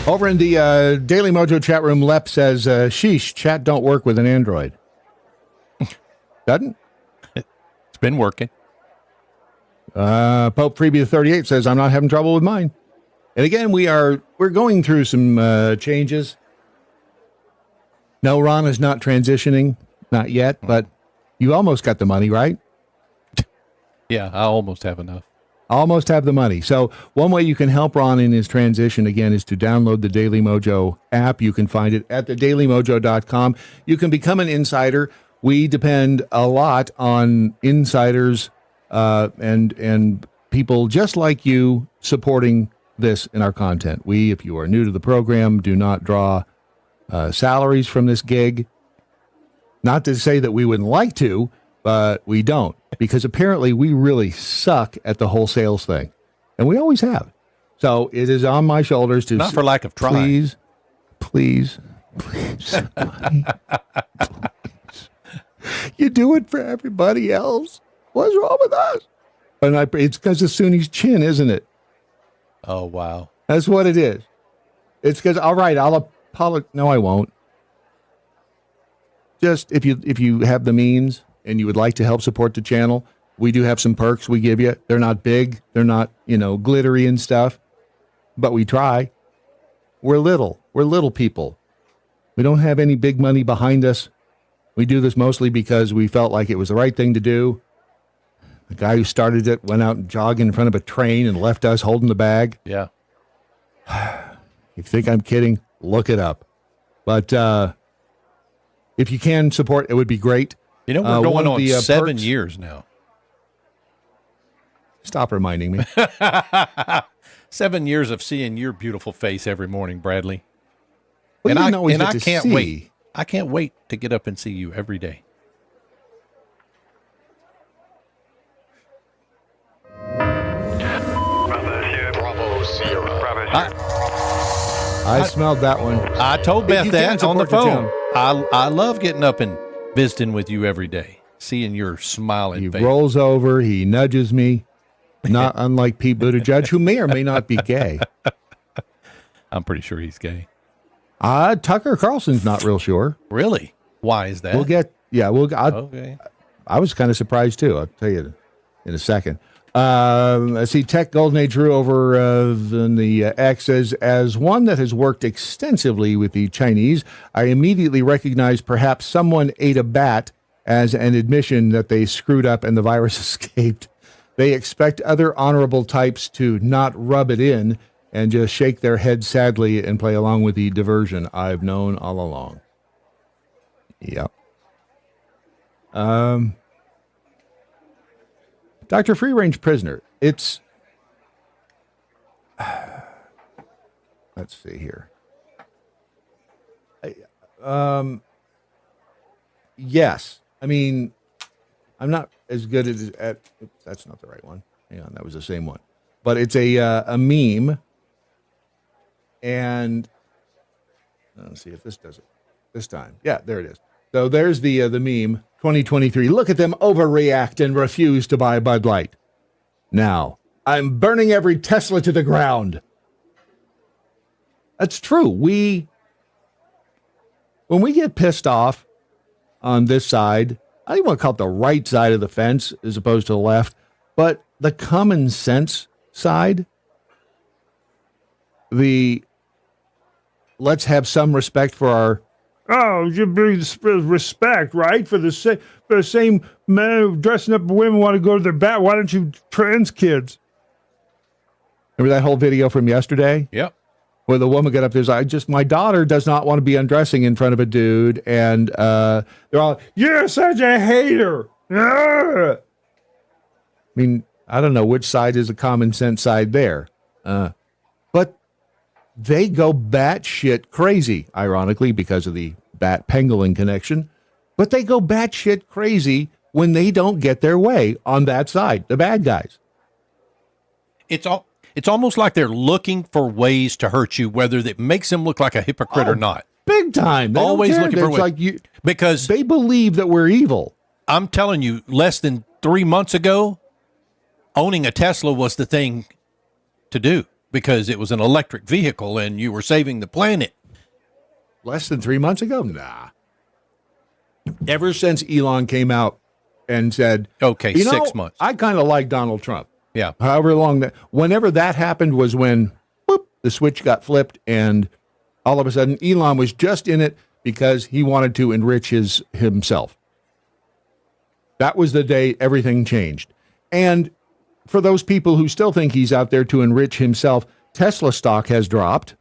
Over in the Daily MoJo chat room, Lep says, sheesh, chat don't work with an Android. Doesn't? It's been working. Pope Freebie 38 says, I'm not having trouble with mine. And again, we're going through some changes. No, Ron is not transitioning, not yet, but you almost got the money, right? Yeah, I almost have enough. Almost have the money. So one way you can help Ron in his transition, again, is to download the Daily MoJo app. You can find it at thedailymojo.com. You can become an insider. We depend a lot on insiders and people just like you supporting this in our content. We, if you are new to the program, do not draw salaries from this gig. Not to say that we wouldn't like to, but we don't, because apparently we really suck at the whole sales thing, and we always have. So it is on my shoulders to not for lack of trying. Please, somebody, please. You do it for everybody else. What's wrong with us? And it's because of Sunni's chin, isn't it? Oh wow, that's what it is. It's because all right, I'll apologize. No, I won't. Just if you have the means, and you would like to help support the channel, we do have some perks we give you. They're not big. They're not, glittery and stuff, but we try. We're little. We're little people. We don't have any big money behind us. We do this mostly because we felt like it was the right thing to do. The guy who started it went out and jogged in front of a train and left us holding the bag. Yeah. If you think I'm kidding, look it up. But if you can support, it would be great. We're going on 7 years now. Stop reminding me. 7 years of seeing your beautiful face every morning, Bradley. Well, and I can't wait. I can't wait to get up and see you every day. I smelled that one. I told Beth that on the phone. I love getting up and visiting with you every day, seeing your smiling face. He rolls over. He nudges me, not unlike Pete Buttigieg, who may or may not be gay. I'm pretty sure he's gay. Tucker Carlson's not real sure. Really? Why is that? Okay. I was kind of surprised, too. I'll tell you in a second. I see Tech Golden Age Drew over in the X as one that has worked extensively with the Chinese. I immediately recognized perhaps someone ate a bat as an admission that they screwed up and the virus escaped. They expect other honorable types to not rub it in and just shake their head sadly and play along with the diversion I've known all along. Yep. Dr. Free Range Prisoner, it's, let's see here. Yes. I mean, I'm not as good at oops, that's not the right one. Hang on, that was the same one. But it's a meme. And let's see if this does it this time. Yeah, there it is. So there's the meme, 2023. Look at them overreact and refuse to buy Bud Light. Now, I'm burning every Tesla to the ground. That's true. When we get pissed off on this side, I don't want to call it the right side of the fence as opposed to the left, but the common sense side, let's have some respect for our. Oh, you bring respect, right? For the same men who dressing up women want to go to their bat. Why don't you trans kids? Remember that whole video from yesterday? Yep. Where the woman got up there, my daughter does not want to be undressing in front of a dude, and they're all, you're such a hater. I mean, I don't know which side is the common sense side there, but they go batshit crazy, ironically, because of the bat-pangolin connection. But they go batshit crazy when they don't get their way on that side, the bad guys. It's almost like they're looking for ways to hurt you, whether that makes them look like a hypocrite or not. Big time. They always looking for ways. Because they believe that we're evil. I'm telling you, less than 3 months ago, owning a Tesla was the thing to do. Because it was an electric vehicle and you were saving the planet. Less than 3 months ago? Nah. Ever since Elon came out and said, okay, 6 months. I kind of like Donald Trump. Yeah. However long whenever that happened was when the switch got flipped and all of a sudden Elon was just in it because he wanted to enrich himself. That was the day everything changed. And for those people who still think he's out there to enrich himself, Tesla stock has dropped.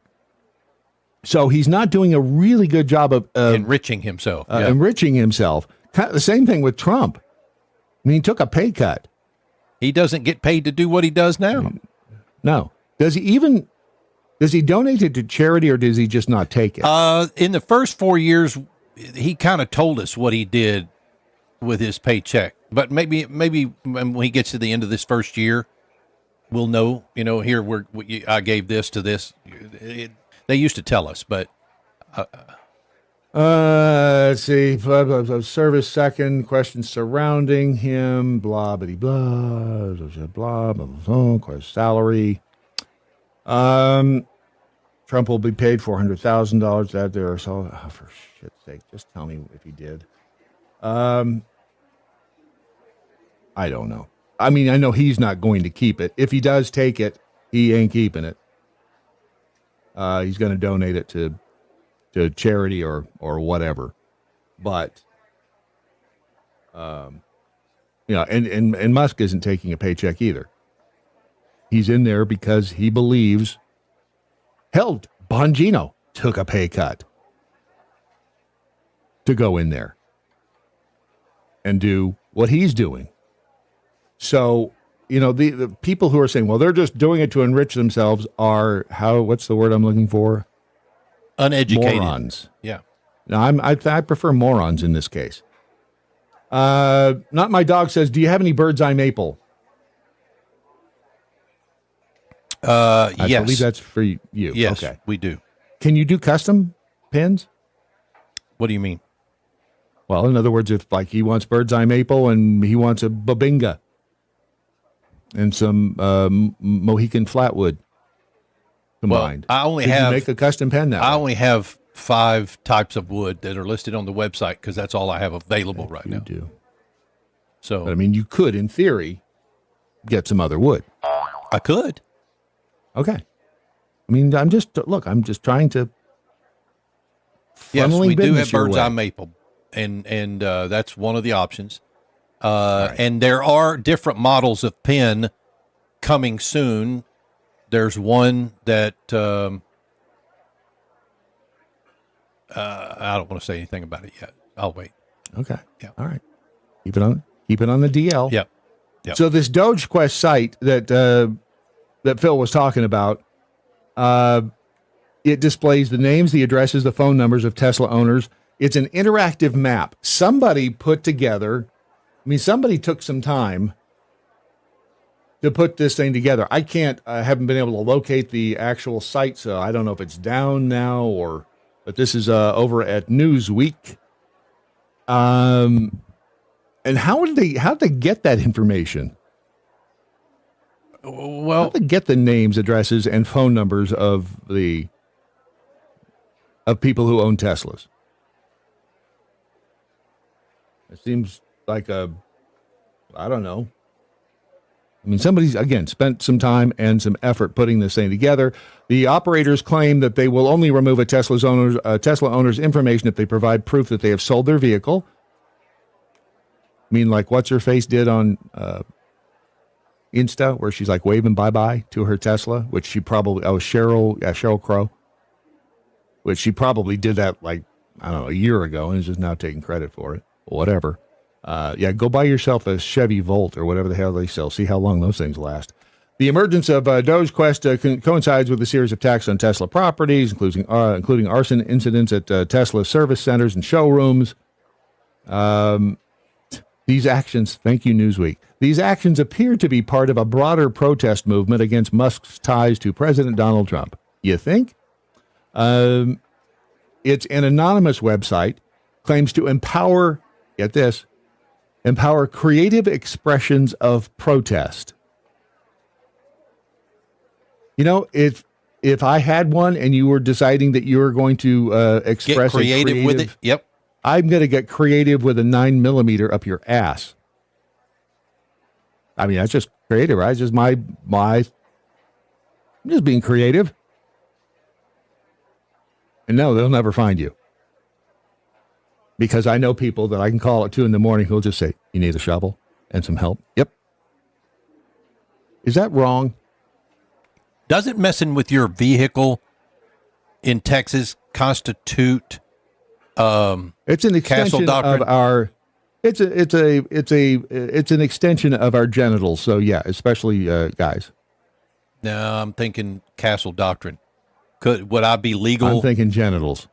So he's not doing a really good job of enriching himself. Enriching himself. The same thing with Trump. I mean, he took a pay cut. He doesn't get paid to do what he does now. No. Does he donate it to charity or does he just not take it? In the first 4 years, he kind of told us what he did with his paycheck. But maybe when he gets to the end of this first year, we'll know, here I gave this to this. They used to tell us, but. Let's see. Service second, questions surrounding him, blah, blah, blah, blah, blah, blah, salary. Trump will be paid $400,000 out there. So, for shit's sake, just tell me if he did. I don't know. I mean, I know he's not going to keep it. If he does take it, he ain't keeping it. He's going to donate it to charity or whatever. But, and Musk isn't taking a paycheck either. He's in there because he believes. Hell, Bongino took a pay cut to go in there and do what he's doing. So, the people who are saying, well, they're just doing it to enrich themselves are what's the word I'm looking for? Uneducated. Morons. Yeah. No, I prefer morons in this case. Not My Dog says, do you have any bird's eye maple? Yes. I believe that's for you. Yes, okay. we do. Can you do custom pins? What do you mean? Well, in other words, if he wants bird's eye maple and he wants a babinga and some Mohican flatwood combined. Well, I only Could have you make a custom pen now. I only have 5 types of wood that are listed on the website because that's all I have available right now. Do. So, but, I mean, you could, in theory, get some other wood. I could. Okay. I mean, I'm just trying to. Yes, we do have bird's way. eye maple, and that's one of the options. Right. And there are different models of pen coming soon. There's one that I don't want to say anything about it yet. I'll wait. Okay. Yeah. All right. Keep it on the DL. Yep. So this DogeQuest site that Phil was talking about, it displays the names, the addresses, the phone numbers of Tesla owners. It's an interactive map. Somebody took some time to put this thing together. I haven't been able to locate the actual site, so I don't know if it's down now but this is over at Newsweek. And how'd they get that information? Well, how'd they get the names, addresses, and phone numbers of people who own Teslas? It seems like I don't know. I mean, somebody's, again, spent some time and some effort putting this thing together. The operators claim that they will only remove a Tesla owner's information if they provide proof that they have sold their vehicle. I mean, like What's-Her-Face did on Insta, where she's like waving bye-bye to her Tesla, which she probably, Sheryl Crow, which she probably did that a year ago and is just now taking credit for it. Whatever. Go buy yourself a Chevy Volt or whatever the hell they sell. See how long those things last. The emergence of DogeQuest coincides with a series of attacks on Tesla properties, including arson incidents at Tesla service centers and showrooms. These actions, thank you, Newsweek. These actions appear to be part of a broader protest movement against Musk's ties to President Donald Trump. You think? It's an anonymous website, claims to empower creative expressions of protest. If I had one and you were deciding that you were going to express get creative with it, yep. I'm going to get creative with a 9mm up your ass. I mean, that's just creative, right? It's just I'm just being creative. And no, they'll never find you. Because I know people that I can call at 2 a.m. who'll just say, you need a shovel and some help? Yep. Is that wrong? Does it messing with your vehicle in Texas constitute it's an extension of our it's an extension of our genitals, so yeah, especially guys. No, I'm thinking castle doctrine. Would I be legal? I'm thinking genitals.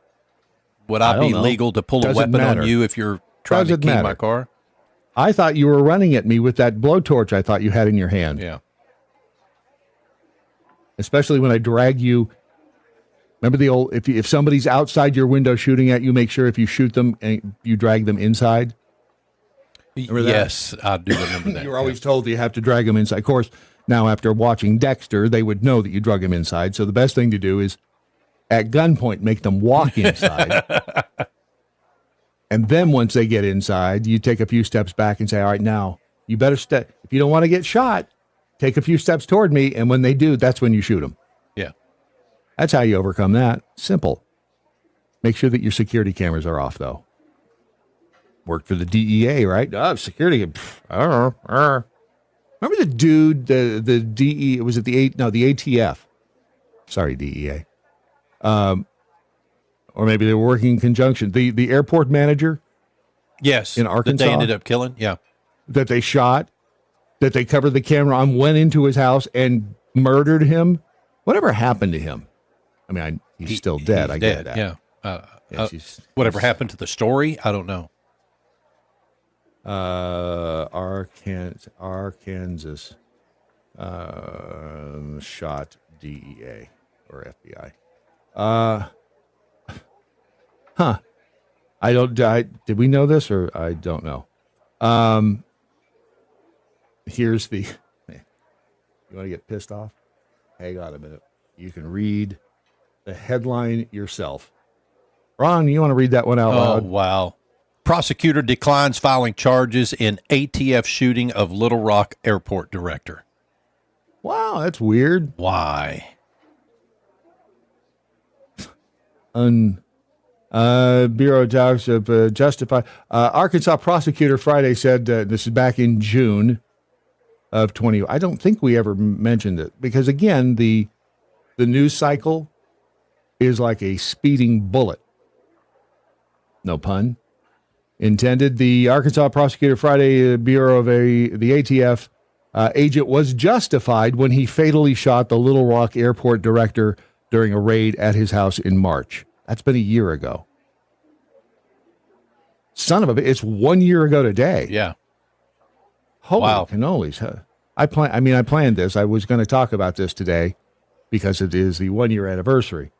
Would I be legal to pull a weapon on you if you're trying to key my car? I thought you were running at me with that blowtorch I thought you had in your hand. Yeah. Especially when I drag you. Remember the old, if somebody's outside your window shooting at you, make sure if you shoot them and you drag them inside. Yes, I do remember that. You're always told you have to drag them inside. Of course, now after watching Dexter, they would know that you drug them inside. So the best thing to do is at gunpoint, make them walk inside. And then once they get inside, you take a few steps back and say, all right, now You better step. If you don't want to get shot, take a few steps toward me, and when they do, that's when you shoot them. Yeah. That's how you overcome that. Simple. Make sure that your security cameras are off, though. Worked for the DEA, right? Security. I don't know. Remember the dude, the DE, was it the ATF? Sorry, DEA. Or maybe they were working in conjunction. The airport manager? Yes. In Arkansas? That they ended up killing? Yeah. That they shot, that they covered the camera on, went into his house and murdered him. Whatever happened to him? I mean, he's still dead. I get that. Yeah. Whatever happened to the story? I don't know. Arkansas shot DEA or FBI. Did we know this or I don't know? Here's the. You want to get pissed off? Hang on a minute. You can read the headline yourself. Ron, you want to read that one out loud? Oh, wow. Prosecutor declines filing charges in ATF shooting of Little Rock airport director. Wow, that's weird. Why? Bureau talks of justify. Arkansas prosecutor Friday said this is back in June of 20. I don't think we ever mentioned it because, again, the news cycle is like a speeding bullet. No pun intended. The Arkansas prosecutor Friday Bureau of the ATF agent was justified when he fatally shot the Little Rock airport director during a raid at his house in March. That's been a year ago. Son of a bitch, it's 1 year ago today. Yeah. Holy cannolis. I planned this. I was going to talk about this today because it is the 1 year anniversary.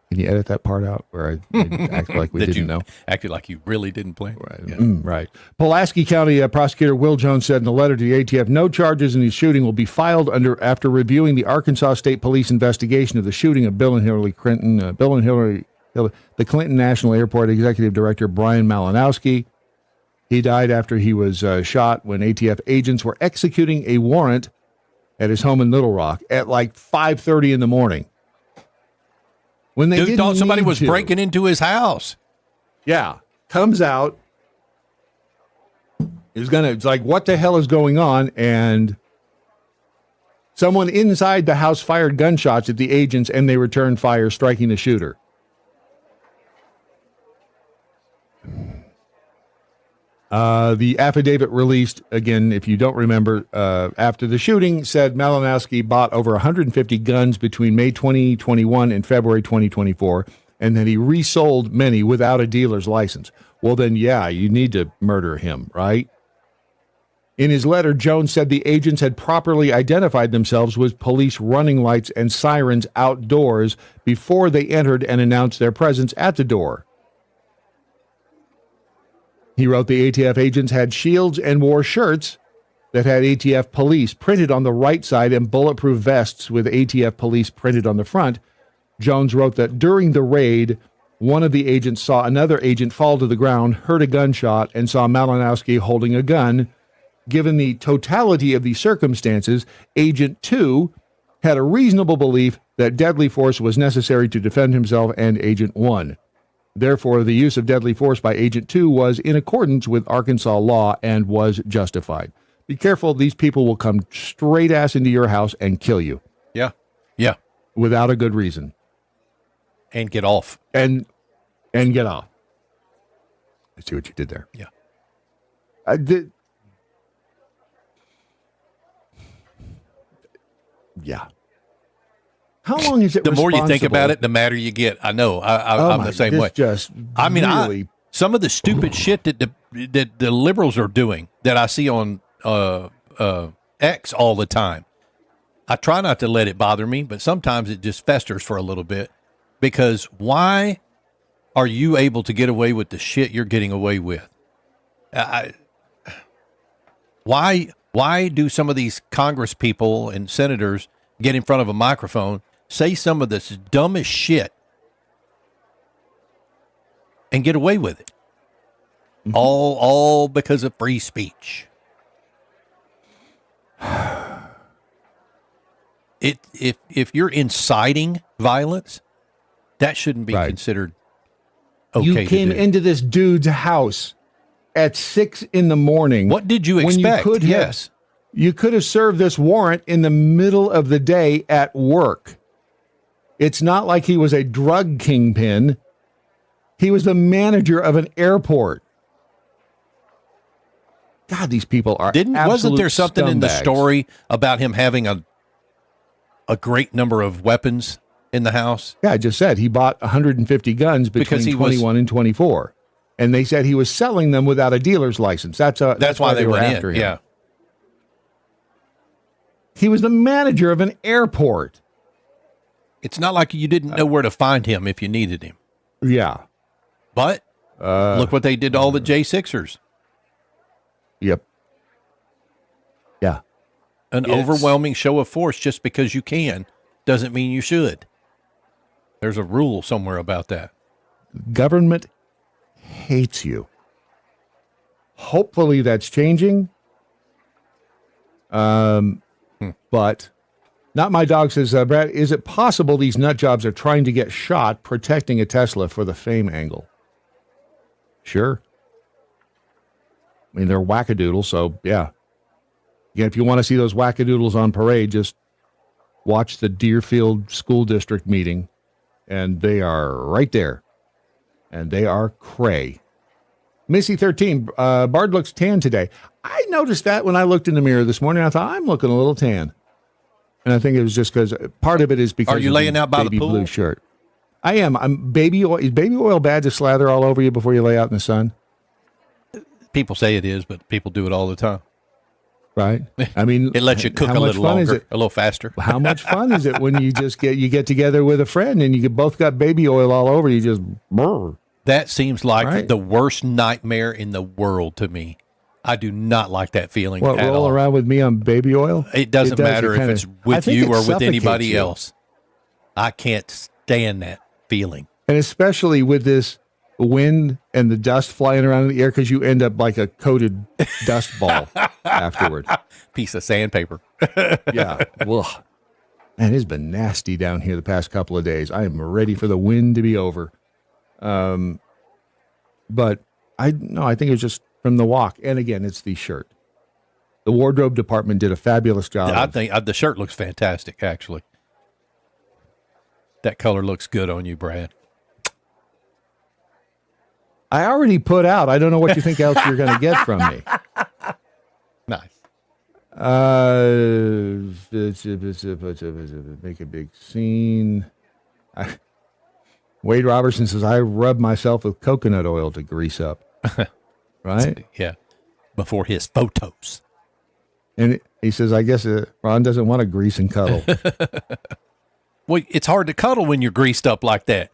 Can you edit that part out where I acted like we didn't know? Acted like you really didn't plan. Right. Yeah. Right. Pulaski County prosecutor Will Jones said in a letter to the ATF, no charges in the shooting will be filed after reviewing the Arkansas State Police investigation of the shooting of Bill and Hillary Clinton. The Clinton National Airport Executive Director Brian Malinowski. He died after he was shot when ATF agents were executing a warrant at his home in Little Rock at like 5:30 in the morning. When they Dude thought somebody was breaking into his house. Yeah. Comes out. It's like, what the hell is going on? And someone inside the house fired gunshots at the agents and they returned fire, striking the shooter. The affidavit released, again, if you don't remember, after the shooting, said Malinowski bought over 150 guns between May 2021 and February 2024, and that he resold many without a dealer's license. Well, then, yeah, you need to murder him, right? In his letter, Jones said the agents had properly identified themselves with police running lights and sirens outdoors before they entered and announced their presence at the door. He wrote the ATF agents had shields and wore shirts that had ATF police printed on the right side and bulletproof vests with ATF police printed on the front. Jones wrote that during the raid, one of the agents saw another agent fall to the ground, heard a gunshot, and saw Malinowski holding a gun. Given the totality of the circumstances, Agent 2 had a reasonable belief that deadly force was necessary to defend himself and Agent 1. Therefore, the use of deadly force by Agent 2 was in accordance with Arkansas law and was justified. Be careful. These people will come straight ass into your house and kill you. Yeah. Yeah. Without a good reason. And get off. And get off. I see what you did there. Yeah. I did. Yeah. How long is it? The more you think about it, the madder you get. I know. I'm the same way. Some of the stupid shit that the liberals are doing that I see on X all the time. I try not to let it bother me, but sometimes it just festers for a little bit. Because why are you able to get away with the shit you're getting away with? Why do some of these Congress people and senators get in front of a microphone, say some of this dumbest shit, and get away with it? Mm-hmm. All because of free speech. if you're inciting violence, that shouldn't be considered okay. You came into this dude's house at 6 a.m. What did you expect? You could have served this warrant in the middle of the day at work. It's not like he was a drug kingpin. He was the manager of an airport. God, these people are Wasn't there something in the scumbags. story about him having a great number of weapons in the house? Yeah, I just said he bought 150 guns between 21 and 24. And they said he was selling them without a dealer's license. That's why they were after him. Yeah. He was the manager of an airport. It's not like you didn't know where to find him if you needed him. Yeah. But look what they did to all the J6ers. Yep. Yeah. An overwhelming show of force just because you can doesn't mean you should. There's a rule somewhere about that. Government hates you. Hopefully that's changing. But not my dog says, Brad, is it possible these nut jobs are trying to get shot protecting a Tesla for the fame angle? Sure. I mean, they're wackadoodles, so yeah. Again, if you want to see those wackadoodles on parade, just watch the Deerfield School District meeting, and they are right there. And they are cray. Missy 13, Bard looks tan today. I noticed that when I looked in the mirror this morning. I thought, I'm looking a little tan. And I think it was just because part of it is because are you laying out by the pool? Blue shirt. I am. I'm baby oil. Is baby oil bad to slather all over you before you lay out in the sun? People say it is, but people do it all the time. Right. I mean, it lets you cook a little longer, a little faster. How much fun is it when you just get together with a friend and you both got baby oil all over you? Just brr. That seems like the worst nightmare in the world to me. I do not like that feeling. What, at roll all. around with me on baby oil? It doesn't matter if it's with you or with anybody else. I can't stand that feeling. And especially with this wind and the dust flying around in the air, because you end up like a coated dust ball afterward. Piece of sandpaper. Yeah. Ugh. Man, it's been nasty down here the past couple of days. I am ready for the wind to be over. But I think it was just from the walk. And again, it's the shirt. The wardrobe department did a fabulous job. I think the shirt looks fantastic, actually. That color looks good on you, Brad. I already put out. I don't know what you think else you're going to get from me. Nice. Make a big scene. Wade Robertson says, I rub myself with coconut oil to grease up. Right? Yeah. Before his photos. And he says, I guess Ron doesn't want to grease and cuddle. Well, it's hard to cuddle when you're greased up like that.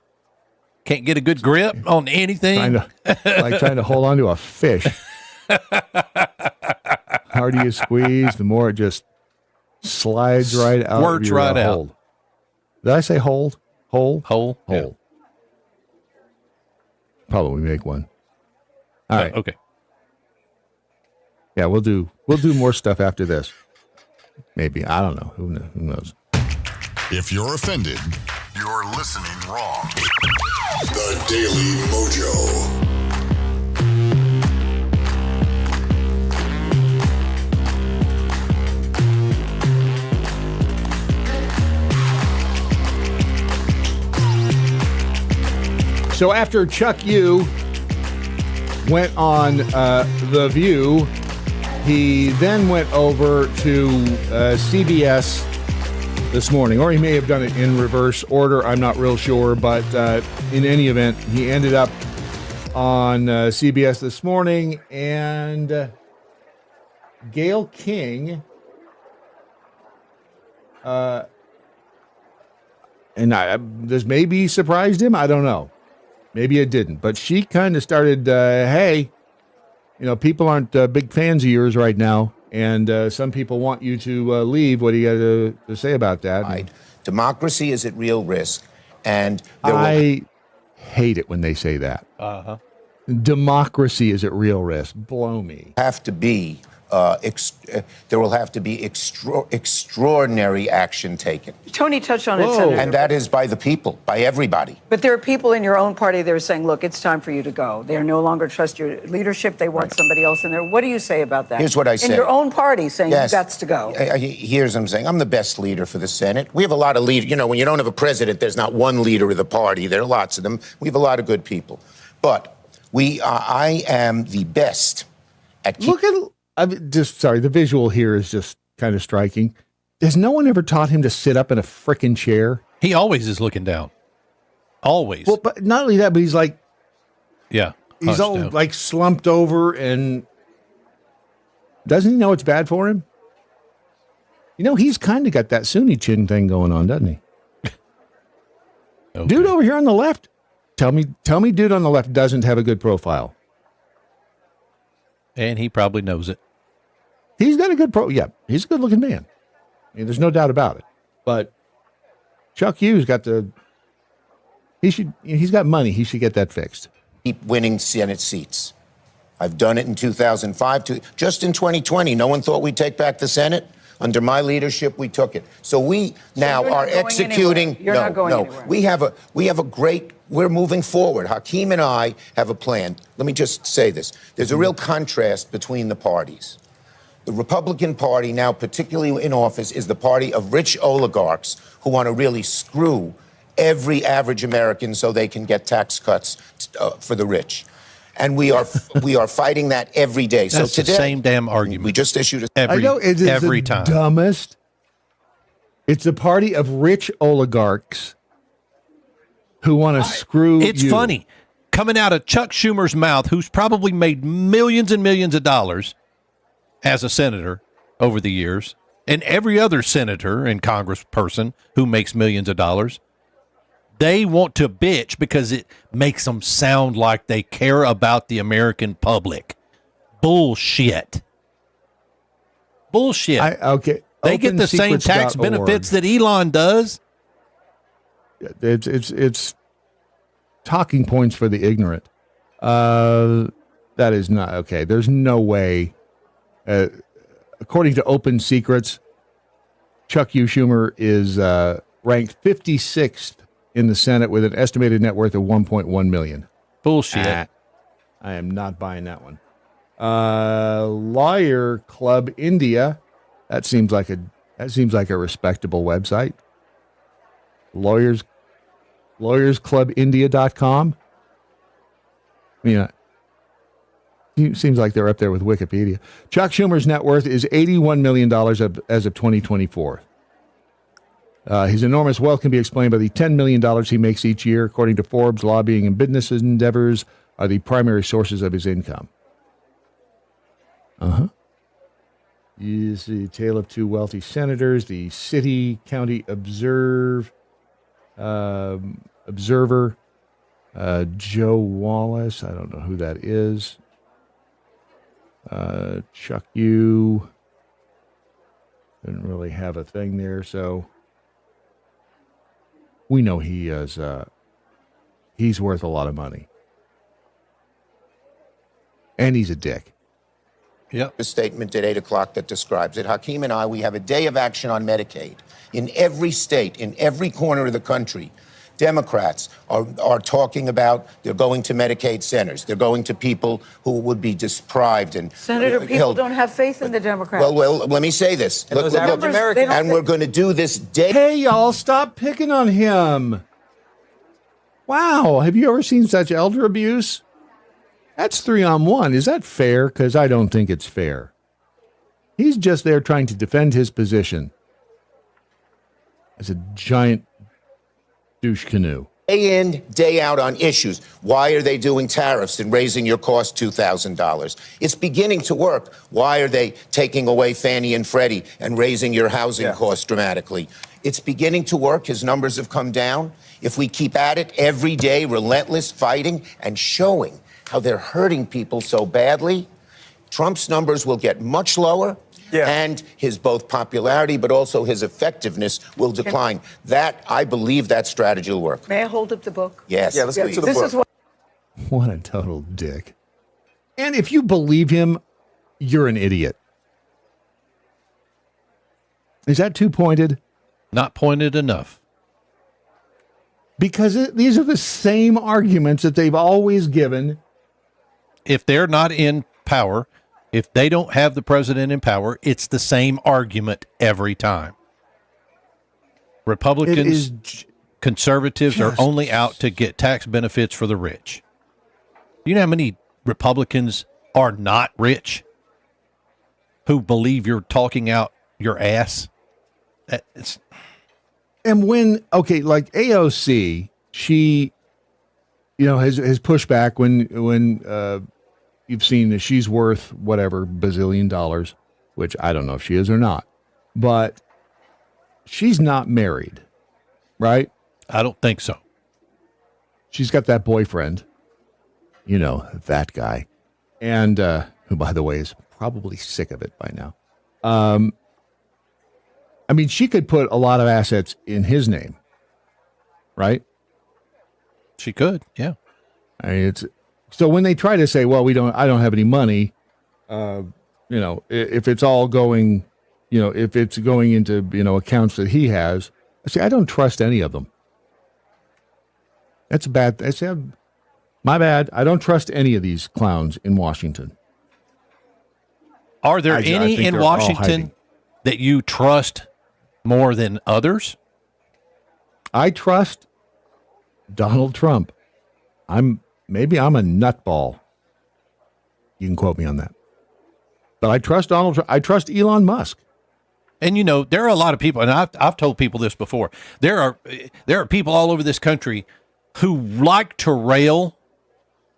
Can't get a good grip on anything. Trying to hold on to a fish. Harder you squeeze, the more it just slides right out. Squirts right out. Hold. Did I say hold? Hole? Hole? Hole. Yeah. Probably make one. All right. Okay. Yeah, we'll do more stuff after this. Maybe. I don't know. Who knows? If you're offended, you're listening wrong. The Daily MoJo. So after Chuck Yu went on The View, he then went over to CBS this morning, or he may have done it in reverse order. I'm not real sure, but in any event, he ended up on CBS this morning, and Gayle King, and this maybe surprised him. I don't know. Maybe it didn't, but she kind of started, hey, people aren't big fans of yours right now, and some people want you to leave. What do you got to say about that? Right. Democracy is at real risk, and I hate it when they say that. Uh-huh. Democracy is at real risk. Blow me. Have to be there will have to be extraordinary action taken. Tony touched on it, Senator. And that is by the people, by everybody. But there are people in your own party that are saying, look, it's time for you to go. They no longer trust your leadership. They want somebody else in there. What do you say about that? Here's what I say. In your own party saying Yes. you've got to go. Here's what I'm saying. I'm the best leader for the Senate. We have a lot of leaders. You know, when you don't have a president, there's not one leader of the party. There are lots of them. We have a lot of good people. But I am the best at the visual here is just kind of striking. Has no one ever taught him to sit up in a frickin' chair? He always is looking down. Always. Well, but not only that, but he's like, yeah, he's all down. like slumped over, and doesn't he know it's bad for him? You know, he's kind of got that Sunni chin thing going on, doesn't he? Okay. Dude over here on the left, tell me, dude on the left doesn't have a good profile. And he probably knows it. He's got a good yeah, he's a good looking man. I mean, there's no doubt about it. But Chuck Hughes he's got money. He should get that fixed. keep winning Senate seats. I've done it in 2005. Just in 2020, no one thought we'd take back the Senate. Under my leadership, we took it. So we now are executing. You're not going anywhere. We have a great. We're moving forward. Hakeem and I have a plan. Let me just say this. There's a real contrast between the parties. The Republican Party now, particularly in office, is the party of rich oligarchs who want to really screw every average American so they can get tax cuts for the rich. And we are fighting that every day. That's so today, the same damn argument. We just issued I know it is every the time. Dumbest. It's a party of rich oligarchs who want to screw It's you. funny. Coming out of Chuck Schumer's mouth, who's probably made millions and millions of dollars as a senator over the years, and every other senator and congressperson who makes millions of dollars, they want to bitch because it makes them sound like they care about the American public. Bullshit. Bullshit. Okay. They get the same tax benefits that Elon does. It's talking points for the ignorant. That is not okay. There's no way. According to Open Secrets, Chuck U. Schumer is ranked 56th in the Senate with an estimated net worth of $1.1 million. Bullshit. I am not buying that one. Lawyer Club India. That seems like a respectable website. LawyersClubIndia.com. I mean, it seems like they're up there with Wikipedia. Chuck Schumer's net worth is $81 million as of 2024. His enormous wealth can be explained by the $10 million he makes each year. According to Forbes, lobbying and business endeavors are the primary sources of his income. You see the tale of two wealthy senators, the City County Observer, Joe Wallace. I don't know who that is. Chuck U. Didn't really have a thing there, so we know he is. He's worth a lot of money, and he's a dick. a statement at 8 o'clock that describes it. Hakeem and I, we have a day of action on Medicaid. In every state, in every corner of the country, Democrats are talking about they're going to Medicaid centers. They're going to people who would be deprived and Senator, people don't have faith in the Democrats. Well, let me say this. And those average Americans- and we're going to do this day. Hey, y'all, stop picking on him. Wow, have you ever seen such elder abuse? That's 3-on-1. Is that fair? Because I don't think it's fair. He's just there trying to defend his position as a giant douche canoe. Day in, day out on issues. Why are they doing tariffs and raising your cost $2,000? It's beginning to work. Why are they taking away Fannie and Freddie and raising your housing costs dramatically? It's beginning to work. His numbers have come down. If we keep at it every day, relentless fighting and showing how they're hurting people so badly, Trump's numbers will get much lower. And his both popularity, but also his effectiveness will decline. I believe that strategy will work. May I hold up the book? Yes. Yeah, let's get to the book. Is What a total dick. And if you believe him, you're an idiot. Is that too pointed? Not pointed enough. Because these are the same arguments that they've always given. If they're not in power, if they don't have the president in power, it's the same argument every time. Republicans, conservatives are only out to get tax benefits for the rich. You know how many Republicans are not rich who believe you're talking out your ass? And when, like AOC, she, has pushed back when you've seen that she's worth whatever bazillion dollars, which I don't know if she is or not, but she's not married, right? I don't think so. She's got that boyfriend, that guy, and who, by the way, is probably sick of it by now. I mean, she could put a lot of assets in his name, right? She could, yeah. I mean, so when they try to say, "Well, I don't have any money," if it's all going, if it's going into accounts that he has, I say I don't trust any of them. That's bad. My bad. I don't trust any of these clowns in Washington. Are there any in Washington that you trust more than others? I trust Donald Trump. Maybe I'm a nutball. You can quote me on that. But I trust Donald Trump. I trust Elon Musk. And there are a lot of people, and I've told people this before. There are people all over this country who like to rail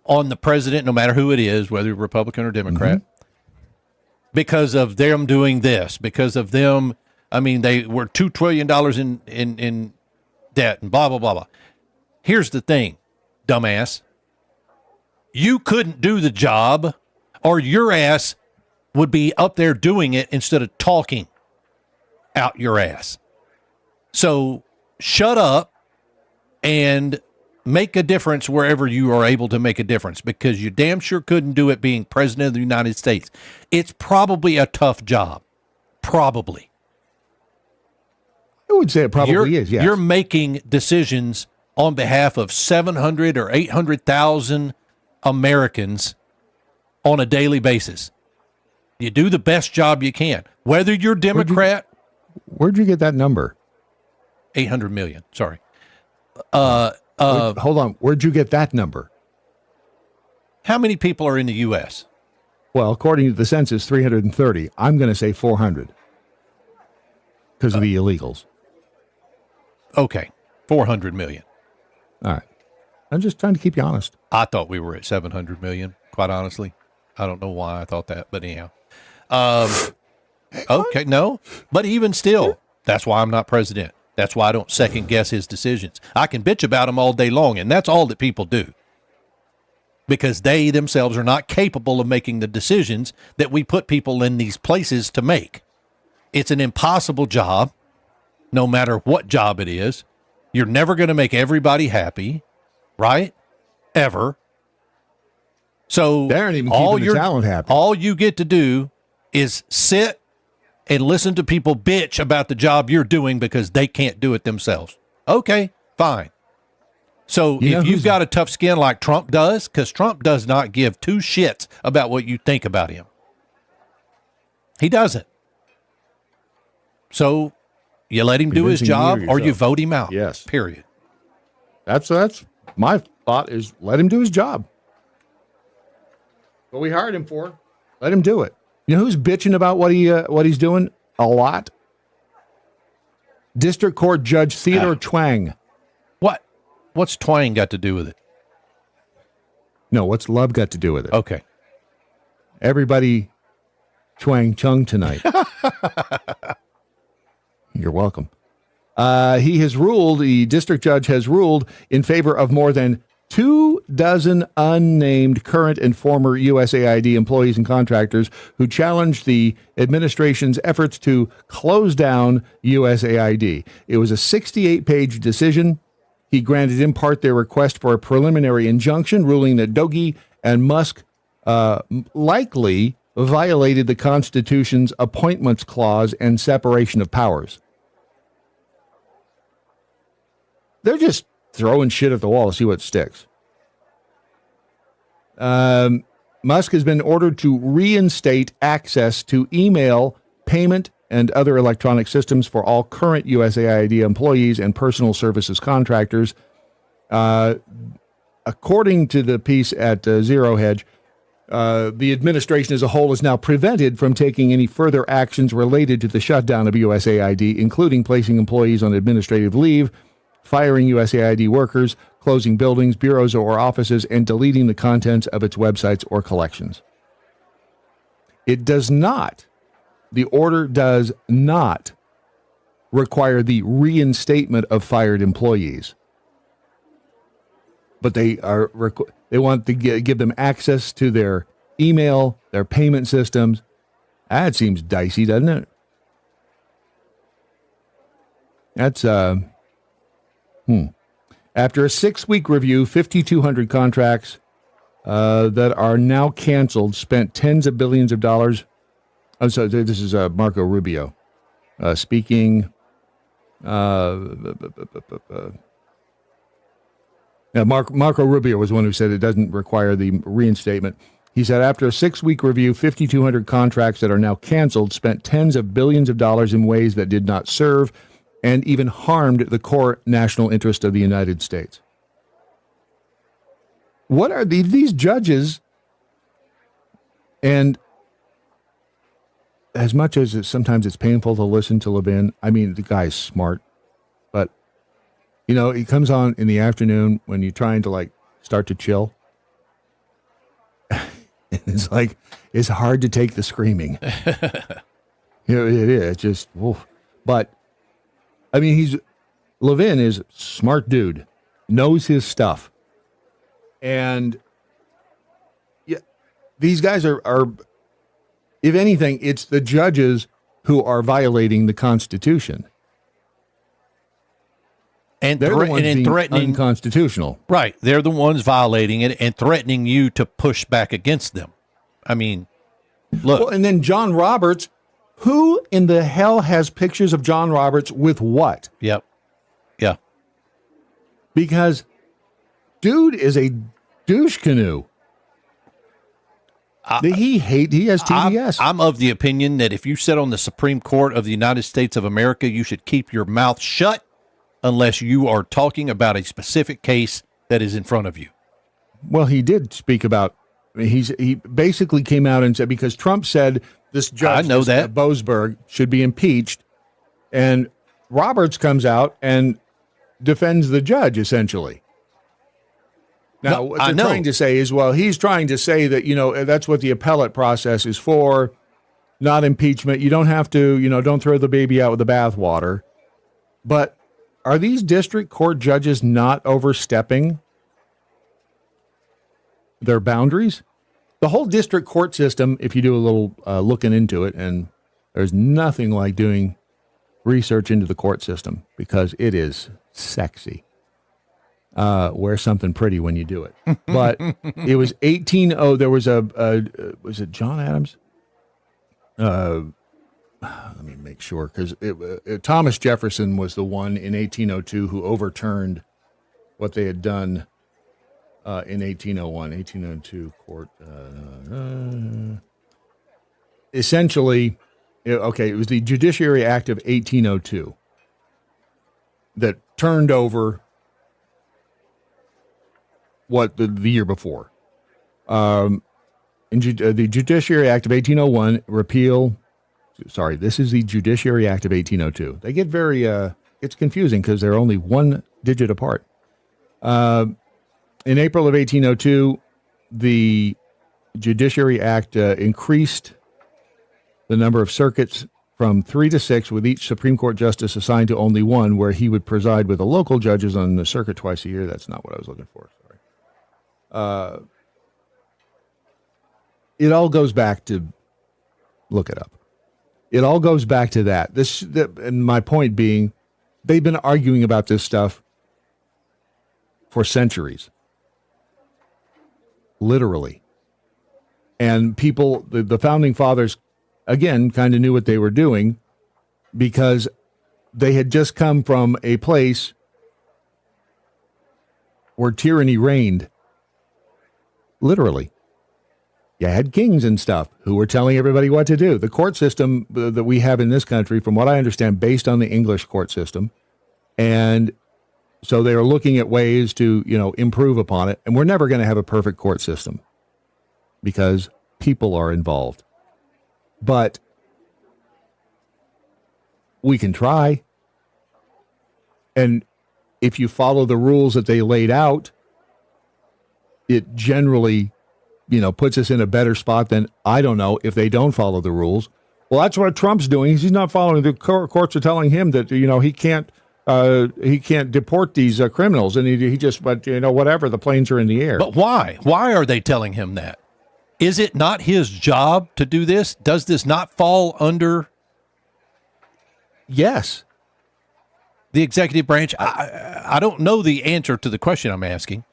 on the president, no matter who it is, whether Republican or Democrat, because of them doing this, because of them. I mean, they were $2 trillion in debt and blah, blah, blah, blah. Here's the thing, dumbass. You couldn't do the job, or your ass would be up there doing it instead of talking out your ass. So shut up and make a difference wherever you are able to make a difference, because you damn sure couldn't do it being president of the United States. It's probably a tough job. Probably. I would say it probably is, yes. You're making decisions on behalf of 700 or 800,000 Americans on a daily basis. You do the best job you can. Whether you're Democrat. Where'd you get that number? 800 million, sorry. Hold on. Where'd you get that number? How many people are in the U.S.? Well, according to the census, 330. I'm going to say 400 because of the illegals. Okay, 400 million. All right. I'm just trying to keep you honest. I thought we were at 700 million, quite honestly. I don't know why I thought that, but anyhow. Okay, no. But even still, that's why I'm not president. That's why I don't second guess his decisions. I can bitch about him all day long, and that's all that people do. Because they themselves are not capable of making the decisions that we put people in these places to make. It's an impossible job, no matter what job it is. You're never going to make everybody happy, right? Ever. So all you get to do is sit and listen to people bitch about the job you're doing because they can't do it themselves. Okay, fine. So if you've got a tough skin like Trump does, because Trump does not give two shits about what you think about him. He doesn't. So you let him do his job or you vote him out. Yes. Period. That's my thought is let him do his job. What we hired him for, let him do it. You know who's bitching about what he's doing a lot? District Court Judge Theodore Twang. What's Twang got to do with it? No, what's love got to do with it? Okay. Everybody twang chung tonight. You're welcome. The district judge has ruled in favor of more than 24 unnamed current and former USAID employees and contractors who challenged the administration's efforts to close down USAID. It was a 68-page decision. He granted in part their request for a preliminary injunction, ruling that Doge and Musk likely violated the Constitution's appointments clause and separation of powers. They're just throwing shit at the wall to see what sticks. Musk has been ordered to reinstate access to email, payment, and other electronic systems for all current USAID employees and personal services contractors. According to the piece at Zero Hedge, the administration as a whole is now prevented from taking any further actions related to the shutdown of USAID, including placing employees on administrative leave, firing USAID workers, closing buildings, bureaus, or offices, and deleting the contents of its websites or collections. It does not, the order does not require the reinstatement of fired employees. But they want to give them access to their email, their payment systems. That seems dicey, doesn't it? That's After a 6-week review, 5,200 contracts that are now canceled spent tens of billions of dollars. I'm sorry, this is Marco Rubio speaking. Marco Rubio was the one who said it doesn't require the reinstatement. He said after a 6-week review, 5,200 contracts that are now canceled spent tens of billions of dollars in ways that did not serve and even harmed the core national interest of the United States. What are these judges? And as much as sometimes it's painful to listen to Levin, I mean, the guy's smart, but you know, he comes on in the afternoon when you're trying to like start to chill. It's like, it's hard to take the screaming. You know, it is. It's just, oof. But I mean, Levin is a smart dude, knows his stuff. And yeah, these guys are, if anything, it's the judges who are violating the Constitution. And they're the ones being threatening, unconstitutional. Right. They're the ones violating it and threatening you to push back against them. I mean, look. Well, and then John Roberts, who in the hell has pictures of John Roberts with what? Yep. Yeah. Because dude is a douche canoe. He has TBS. I'm of the opinion that if you sit on the Supreme Court of the United States of America, you should keep your mouth shut unless you are talking about a specific case that is in front of you. Well, he did speak about, he basically came out and said, because Trump said this judge, Boasberg, should be impeached, and Roberts comes out and defends the judge, essentially. Now, what they're trying to say is, well, he's trying to say that, you know, that's what the appellate process is for, not impeachment. You don't have to, you know, don't throw the baby out with the bathwater. But are these district court judges not overstepping their boundaries? The whole district court system, if you do a little looking into it, and there's nothing like doing research into the court system because it is sexy. Wear something pretty when you do it. But it was 1800. There was was it John Adams? Let me make sure, because Thomas Jefferson was the one in 1802 who overturned what they had done in 1801, 1802 court. Essentially, it was the Judiciary Act of 1802 that turned over what the year before. The Judiciary Act of 1801 repeal. Sorry, this is the Judiciary Act of 1802. They get very, it's confusing because they're only one digit apart. In April of 1802, the Judiciary Act increased the number of circuits from 3 to 6, with each Supreme Court justice assigned to only one, where he would preside with the local judges on the circuit twice a year. That's not what I was looking for. Sorry. It all goes back to, look it up. It all goes back to that. And my point being, they've been arguing about this stuff for centuries. Literally. And people, the founding fathers, again, kind of knew what they were doing because they had just come from a place where tyranny reigned. Literally. You had kings and stuff who were telling everybody what to do. The court system that we have in this country, from what I understand, based on the English court system. And so they are looking at ways to, improve upon it. And we're never going to have a perfect court system because people are involved. But we can try. And if you follow the rules that they laid out, it generally, puts us in a better spot than, I don't know, if they don't follow the rules. Well, that's what Trump's doing. He's not following. The courts are telling him that, he can't deport these criminals. And he just, whatever, the planes are in the air. But why? Why are they telling him that? Is it not his job to do this? Does this not fall under? Yes. The executive branch? I don't know the answer to the question I'm asking.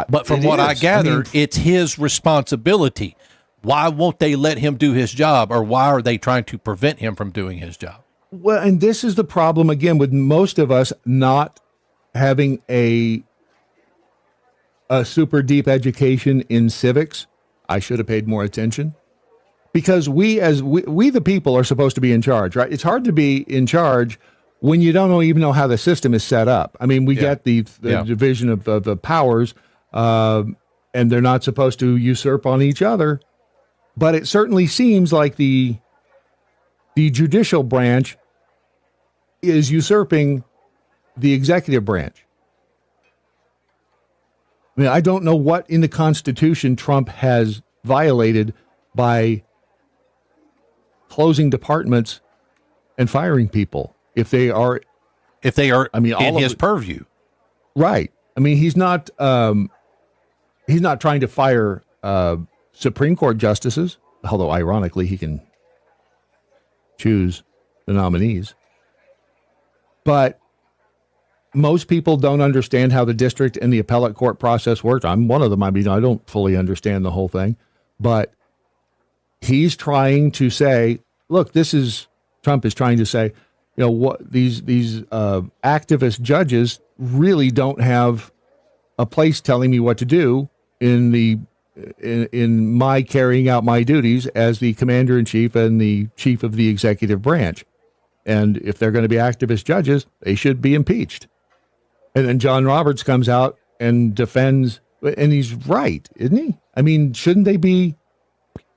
But from what I gather, it's his responsibility. Why won't they let him do his job, or why are they trying to prevent him from doing his job? Well, and this is the problem, again, with most of us not having a super deep education in civics. I should have paid more attention. Because we the people are supposed to be in charge, right? It's hard to be in charge when you don't even know how the system is set up. I mean, we get the division of the powers, and they're not supposed to usurp on each other. But it certainly seems like the judicial branch is usurping the executive branch. I mean, I don't know what in the Constitution Trump has violated by closing departments and firing people if they are, I mean, in his purview. Right. I mean, he's not trying to fire Supreme Court justices, although ironically he can choose the nominees. But most people don't understand how the district and the appellate court process works. I'm one of them. I mean, I don't fully understand the whole thing, but he's trying to say, look, Trump is trying to say, what these activist judges really don't have a place telling me what to do in my carrying out my duties as the commander in chief and the chief of the executive branch. And if they're going to be activist judges, they should be impeached. And then John Roberts comes out and defends, and he's right, isn't he? I mean, shouldn't they be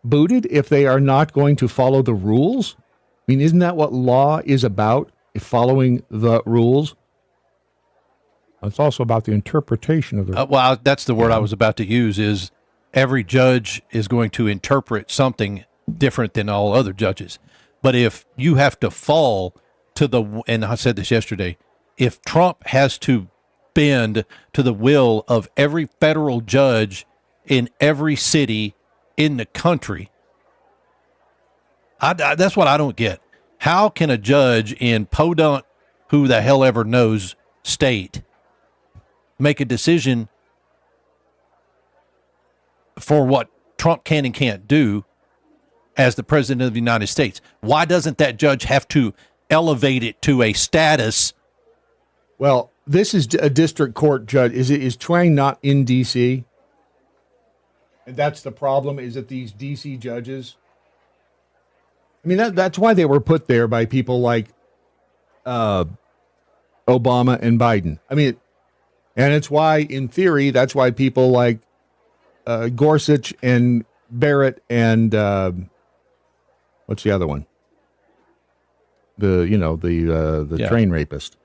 booted if they are not going to follow the rules? I mean, isn't that what law is about, following the rules? It's also about the interpretation of the rules. Well, that's the word I was about to use, is every judge is going to interpret something different than all other judges. But if you have to fall to and I said this yesterday, if Trump has to bend to the will of every federal judge in every city in the country, that's what I don't get. How can a judge in podunk, who the hell ever knows, state make a decision for what Trump can and can't do as the president of the United States? Why doesn't that judge have to elevate it to a status? Well, this is a district court judge. Is Twang not in D.C.? And that's the problem, is that these D.C. judges, I mean, that's why they were put there by people like Obama and Biden. I mean, and it's why, in theory, that's why people like Gorsuch and Barrett and what's the other one? The train rapist.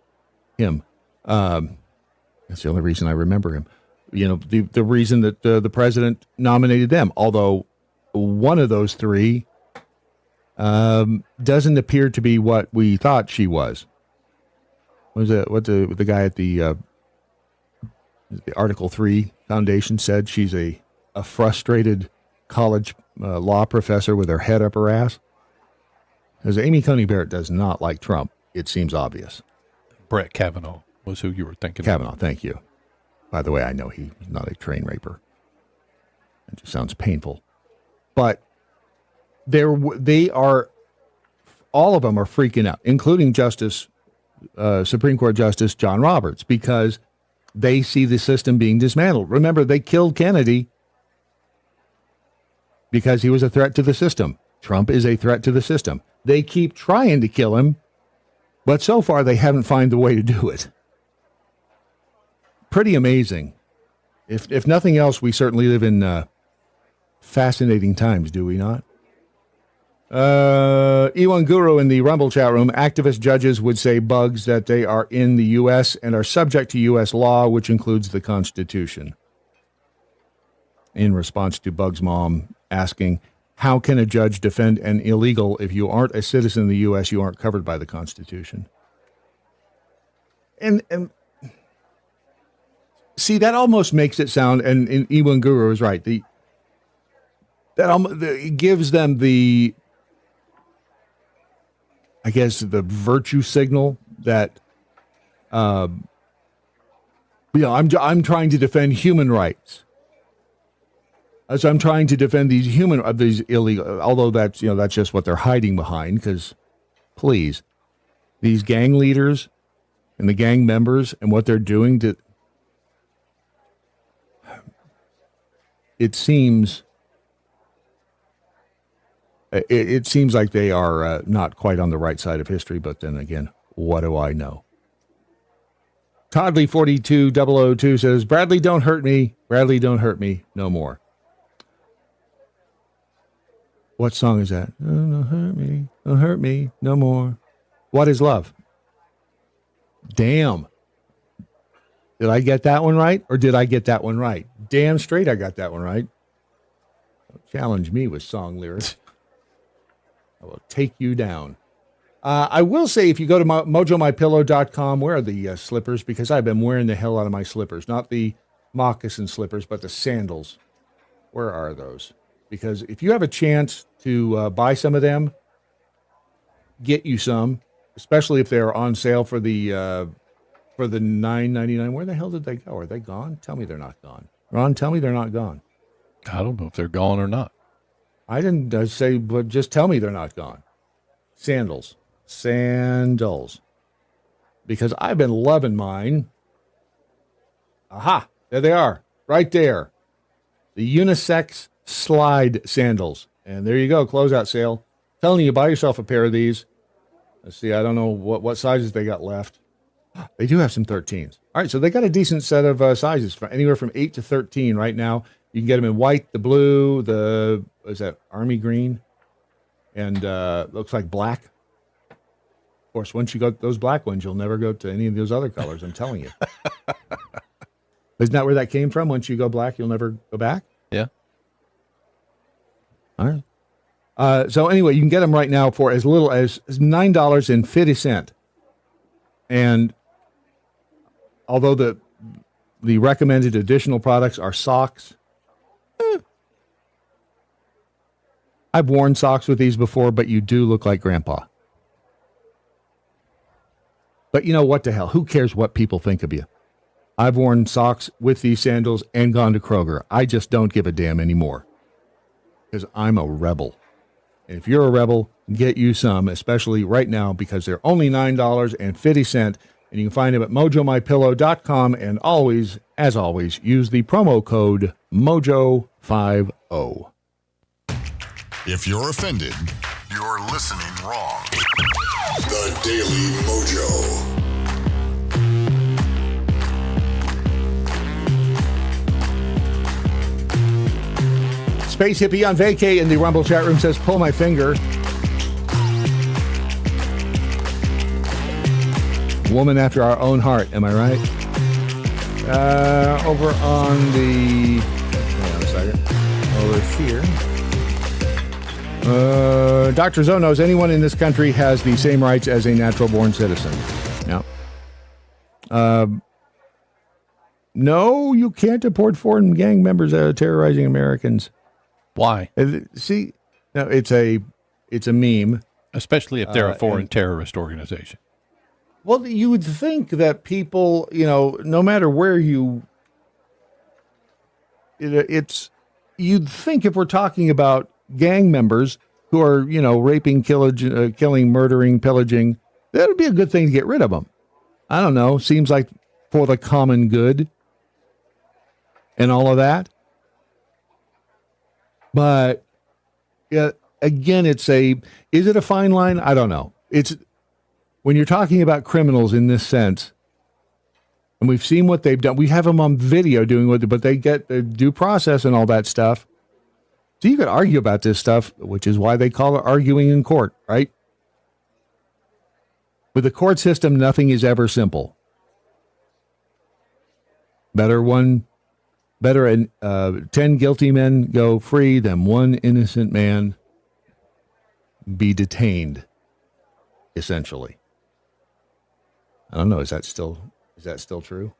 Him. That's the only reason I remember him. The reason that the president nominated them, although one of those three doesn't appear to be what we thought she was. What the guy at the Article 3 Foundation said? She's a frustrated college law professor with her head up her ass. Because Amy Coney Barrett does not like Trump. It seems obvious. Brett Kavanaugh was who you were thinking Kavanaugh, of. Thank you. By the way, I know he's not a train raper. It just sounds painful. but they are, all of them are freaking out, including Supreme Court Justice John Roberts, because they see the system being dismantled. Remember, they killed Kennedy because he was a threat to the system. Trump is a threat to the system. They keep trying to kill him, but so far they haven't found the way to do it. Pretty amazing. If nothing else, we certainly live in fascinating times, do we not? E1 Guru in the Rumble chat room, activist judges would say bugs that they are in the U.S. and are subject to U.S. law, which includes the Constitution. In response to Bug's mom asking, how can a judge defend an illegal if you aren't a citizen of the U.S., you aren't covered by the Constitution? And see, that almost makes it sound, and E1 Guru is right, it gives them the, I guess, the virtue signal that, I'm trying to defend human rights. So I'm trying to defend these illegal, although that's just what they're hiding behind, because please, these gang leaders and the gang members and what they're doing it seems like they are not quite on the right side of history, but then again, what do I know? Toddley42002 says, Bradley, don't hurt me. Bradley, don't hurt me no more. What song is that? Oh, don't hurt me no more. What is love? Damn. Did I get that one right, or did I get that one right? Damn straight I got that one right. Don't challenge me with song lyrics. I will take you down. I will say, if you go to mojomypillow.com, where are the slippers? Because I've been wearing the hell out of my slippers. Not the moccasin slippers, but the sandals. Where are those? Because if you have a chance to buy some of them, get you some, especially if they're on sale for the $9.99. Where the hell did they go? Are they gone? Tell me they're not gone. Ron, tell me they're not gone. I don't know if they're gone or not. I didn't say, but just tell me they're not gone. Sandals. Because I've been loving mine. Aha, there they are, right there. The unisex slide sandals. And there you go, closeout sale. Telling you, buy yourself a pair of these. Let's see, I don't know what sizes they got left. They do have some 13s. All right, so they got a decent set of sizes, anywhere from 8 to 13 right now. You can get them in white, the blue, is that army green? And looks like black. Of course, once you go those black ones, you'll never go to any of those other colors, I'm telling you. Isn't that where that came from? Once you go black, you'll never go back? Yeah. All right. So anyway, you can get them right now for as little as $9.50. And although the recommended additional products are socks, I've worn socks with these before, but you do look like Grandpa. But you know what the hell? Who cares what people think of you? I've worn socks with these sandals and gone to Kroger. I just don't give a damn anymore because I'm a rebel. And if you're a rebel, get you some, especially right now, because they're only $9.50, and you can find them at mojomypillow.com. And always, as always, use the promo code MOJO50. If you're offended, you're listening wrong. The Daily Mojo. Space Hippie on vacay in the Rumble chat room says, pull my finger. Woman after our own heart, am I right? Over on the... Hang on a second. Over here. Dr. Zoe knows anyone in this country has the same rights as a natural-born citizen. No. No, you can't deport foreign gang members terrorizing Americans. Why? See, no, it's a meme. Especially if they're a foreign terrorist organization. Well, you would think that people, no matter where you'd think if we're talking about gang members who are, raping, killing, murdering, pillaging. That would be a good thing to get rid of them. I don't know. Seems like for the common good and all of that. But again, is it a fine line? I don't know. It's when you're talking about criminals in this sense, and we've seen what they've done. We have them on video doing what, but they get the due process and all that stuff. So you could argue about this stuff, which is why they call it arguing in court, right? With the court system, nothing is ever simple. Better 10 guilty men go free than one innocent man be detained, essentially. I don't know. Is that still true?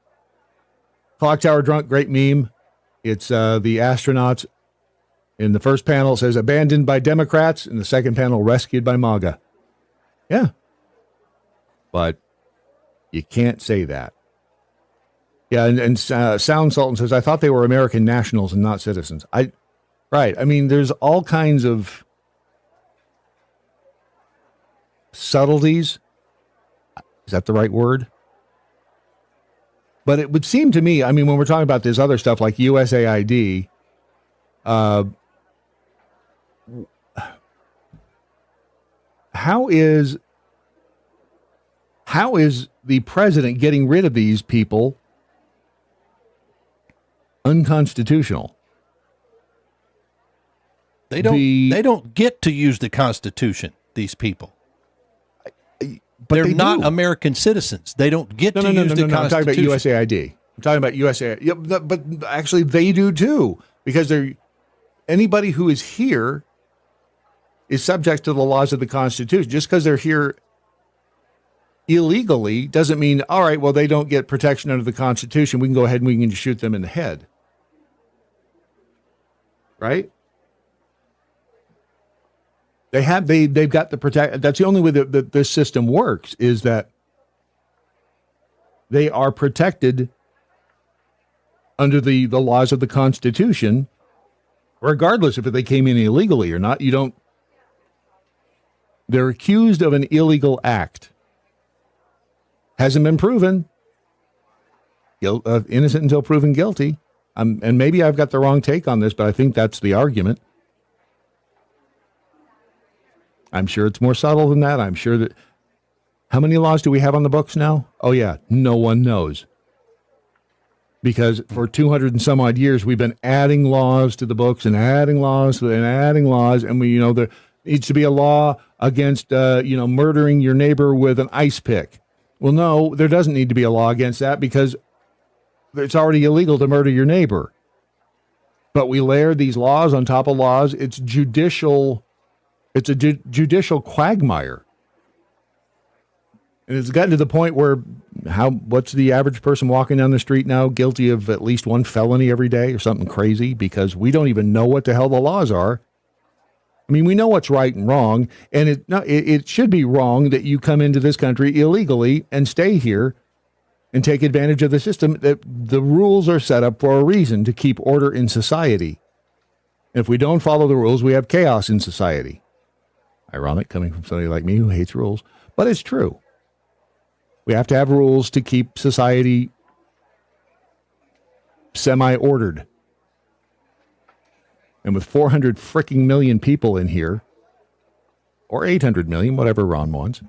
Clock Tower Drunk, great meme. It's the astronauts. In the first panel, it says abandoned by Democrats. In the second panel, rescued by MAGA. Yeah. But you can't say that. Yeah, and Sound Sultan says, I thought they were American nationals and not citizens. Right. I mean, there's all kinds of subtleties. Is that the right word? But it would seem to me, I mean, when we're talking about this other stuff like USAID, how is the president getting rid of these people unconstitutional? They don't get to use the Constitution, these people. But they're not American citizens. They don't get to use the Constitution. I'm talking about USAID. I'm talking about USAID. Yeah, but actually they do too, because anybody who is here is subject to the laws of the Constitution. Just because they're here illegally doesn't mean, all right, well, they don't get protection under the Constitution. We can go ahead and we can shoot them in the head. Right? They've got the protect. That's the only way that this system works, is that they are protected under the laws of the Constitution, regardless if they came in illegally or not. They're accused of an illegal act. Hasn't been proven. Innocent until proven guilty. And maybe I've got the wrong take on this, but I think that's the argument. I'm sure it's more subtle than that. I'm sure that... How many laws do we have on the books now? Oh, yeah. No one knows. Because for 200 and some odd years, we've been adding laws to the books and adding laws and adding laws. And there needs to be a law against, murdering your neighbor with an ice pick. Well, no, there doesn't need to be a law against that because it's already illegal to murder your neighbor. But we layer these laws on top of laws. It's a judicial quagmire. And it's gotten to the point where what's the average person walking down the street now guilty of at least one felony every day or something crazy, because we don't even know what the hell the laws are. I mean, we know what's right and wrong, and it should be wrong that you come into this country illegally and stay here and take advantage of the system. The rules are set up for a reason, to keep order in society. If we don't follow the rules, we have chaos in society. Ironic, coming from somebody like me who hates rules, but it's true. We have to have rules to keep society semi-ordered. And with 400 freaking million people in here, or 800 million, whatever Ron wants,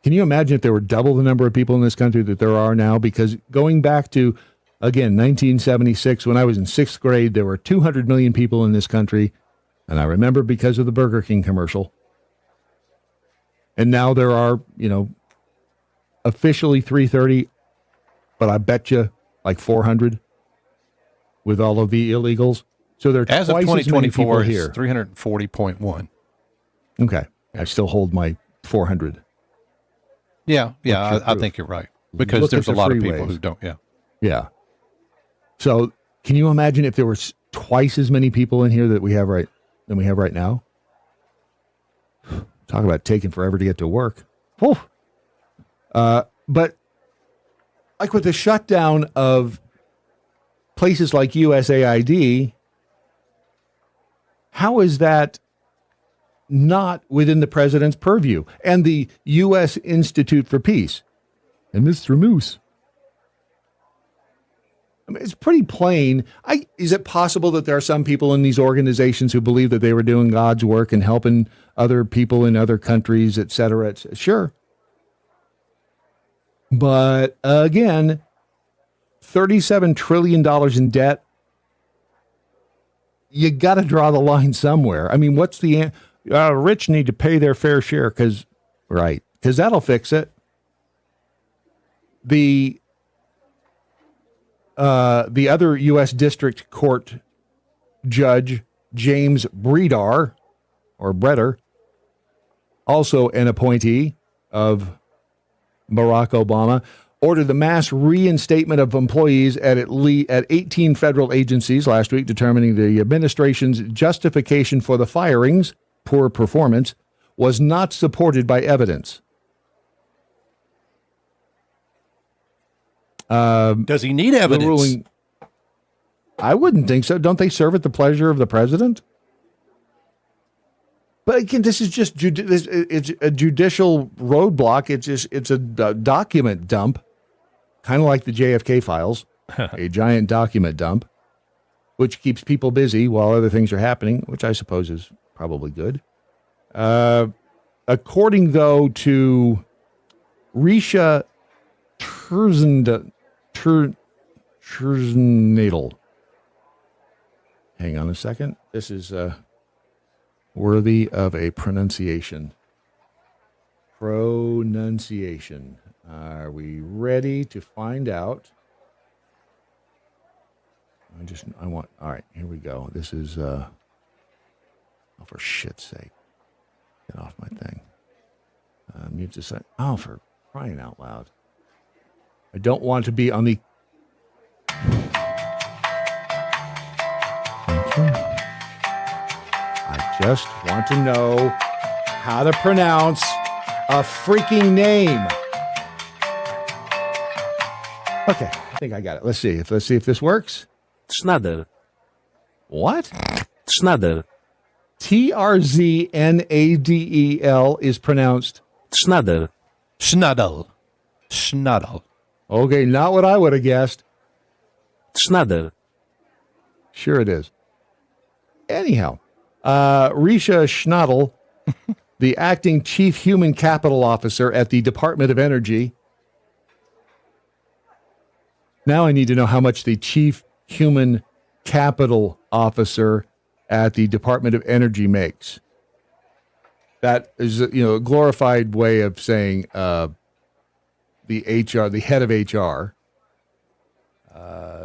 can you imagine if there were double the number of people in this country that there are now? Because going back to, again, 1976, when I was in 6th grade, there were 200 million people in this country. And I remember because of the Burger King commercial. And now there are, officially 330, but I bet you like 400 with all of the illegals. So there are as twice of 2024 as many people here. 340.1. Okay. I still hold my 400. Yeah, I think you're right. Because there's a lot of people who don't, Yeah. So can you imagine if there were twice as many people in here than we have right now? Talk about taking forever to get to work. Oh. But like with the shutdown of places like USAID, How is that not within the president's purview and the U.S. Institute for Peace and Mr. Moose? I mean, it's pretty plain. Is it possible that there are some people in these organizations who believe that they were doing God's work and helping other people in other countries, et cetera? Sure. But again, $37 trillion in debt. You got to draw the line somewhere. I mean, what's the rich need to pay their fair share because that'll fix it. The other U.S. District Court Judge James Breeder, also an appointee of Barack Obama, ordered the mass reinstatement of employees at 18 federal agencies last week, determining the administration's justification for the firings, poor performance, was not supported by evidence. Does he need evidence? I wouldn't think so. Don't they serve at the pleasure of the president? But again, this is just it's a judicial roadblock. It's a document dump, kind of like the JFK files, a giant document dump, which keeps people busy while other things are happening, which I suppose is probably good. According, though, to Risha Terznadel. Hang on a second. This is worthy of a pronunciation. Pronunciation. Are we ready to find out? All right, here we go. This is, oh, for shit's sake. Get off my thing. Mute this. Oh, for crying out loud. I don't want to be on the... Thank you. I just want to know how to pronounce a freaking name. Okay, I think I got it. Let's see if this works. Schneider. What? Schneider. Trznadel is pronounced Schneider. Schnaddle. Okay, not what I would have guessed. Schneider. Sure it is. Anyhow, Risha Schnadel, the acting chief human capital officer at the Department of Energy. Now I need to know how much the chief human capital officer at the Department of Energy makes. That is, a glorified way of saying the head of HR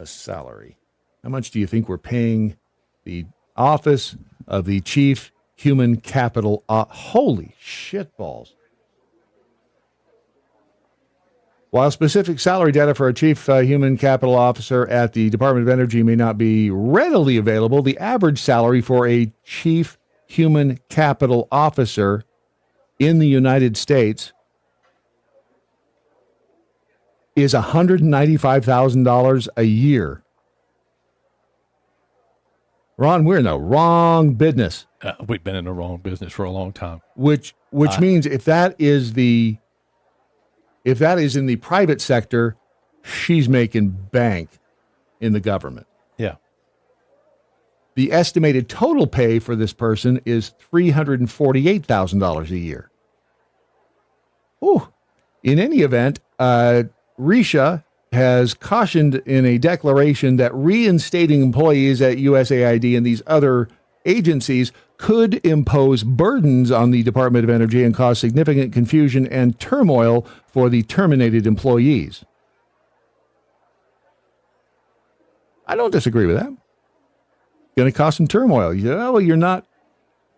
salary. How much do you think we're paying the office of the chief human capital? Holy shitballs. While specific salary data for a chief human capital officer at the Department of Energy may not be readily available, the average salary for a chief human capital officer in the United States is $195,000 a year. Ron, we're in the wrong business. We've been in the wrong business for a long time. Which means if that is in the private sector, she's making bank in the government. Yeah. The estimated total pay for this person is $348,000 a year. Ooh. In any event, Risha has cautioned in a declaration that reinstating employees at USAID and these other agencies could impose burdens on the Department of Energy and cause significant confusion and turmoil for the terminated employees. I don't disagree with that. Going to cause some turmoil. You say, oh, well, you're not,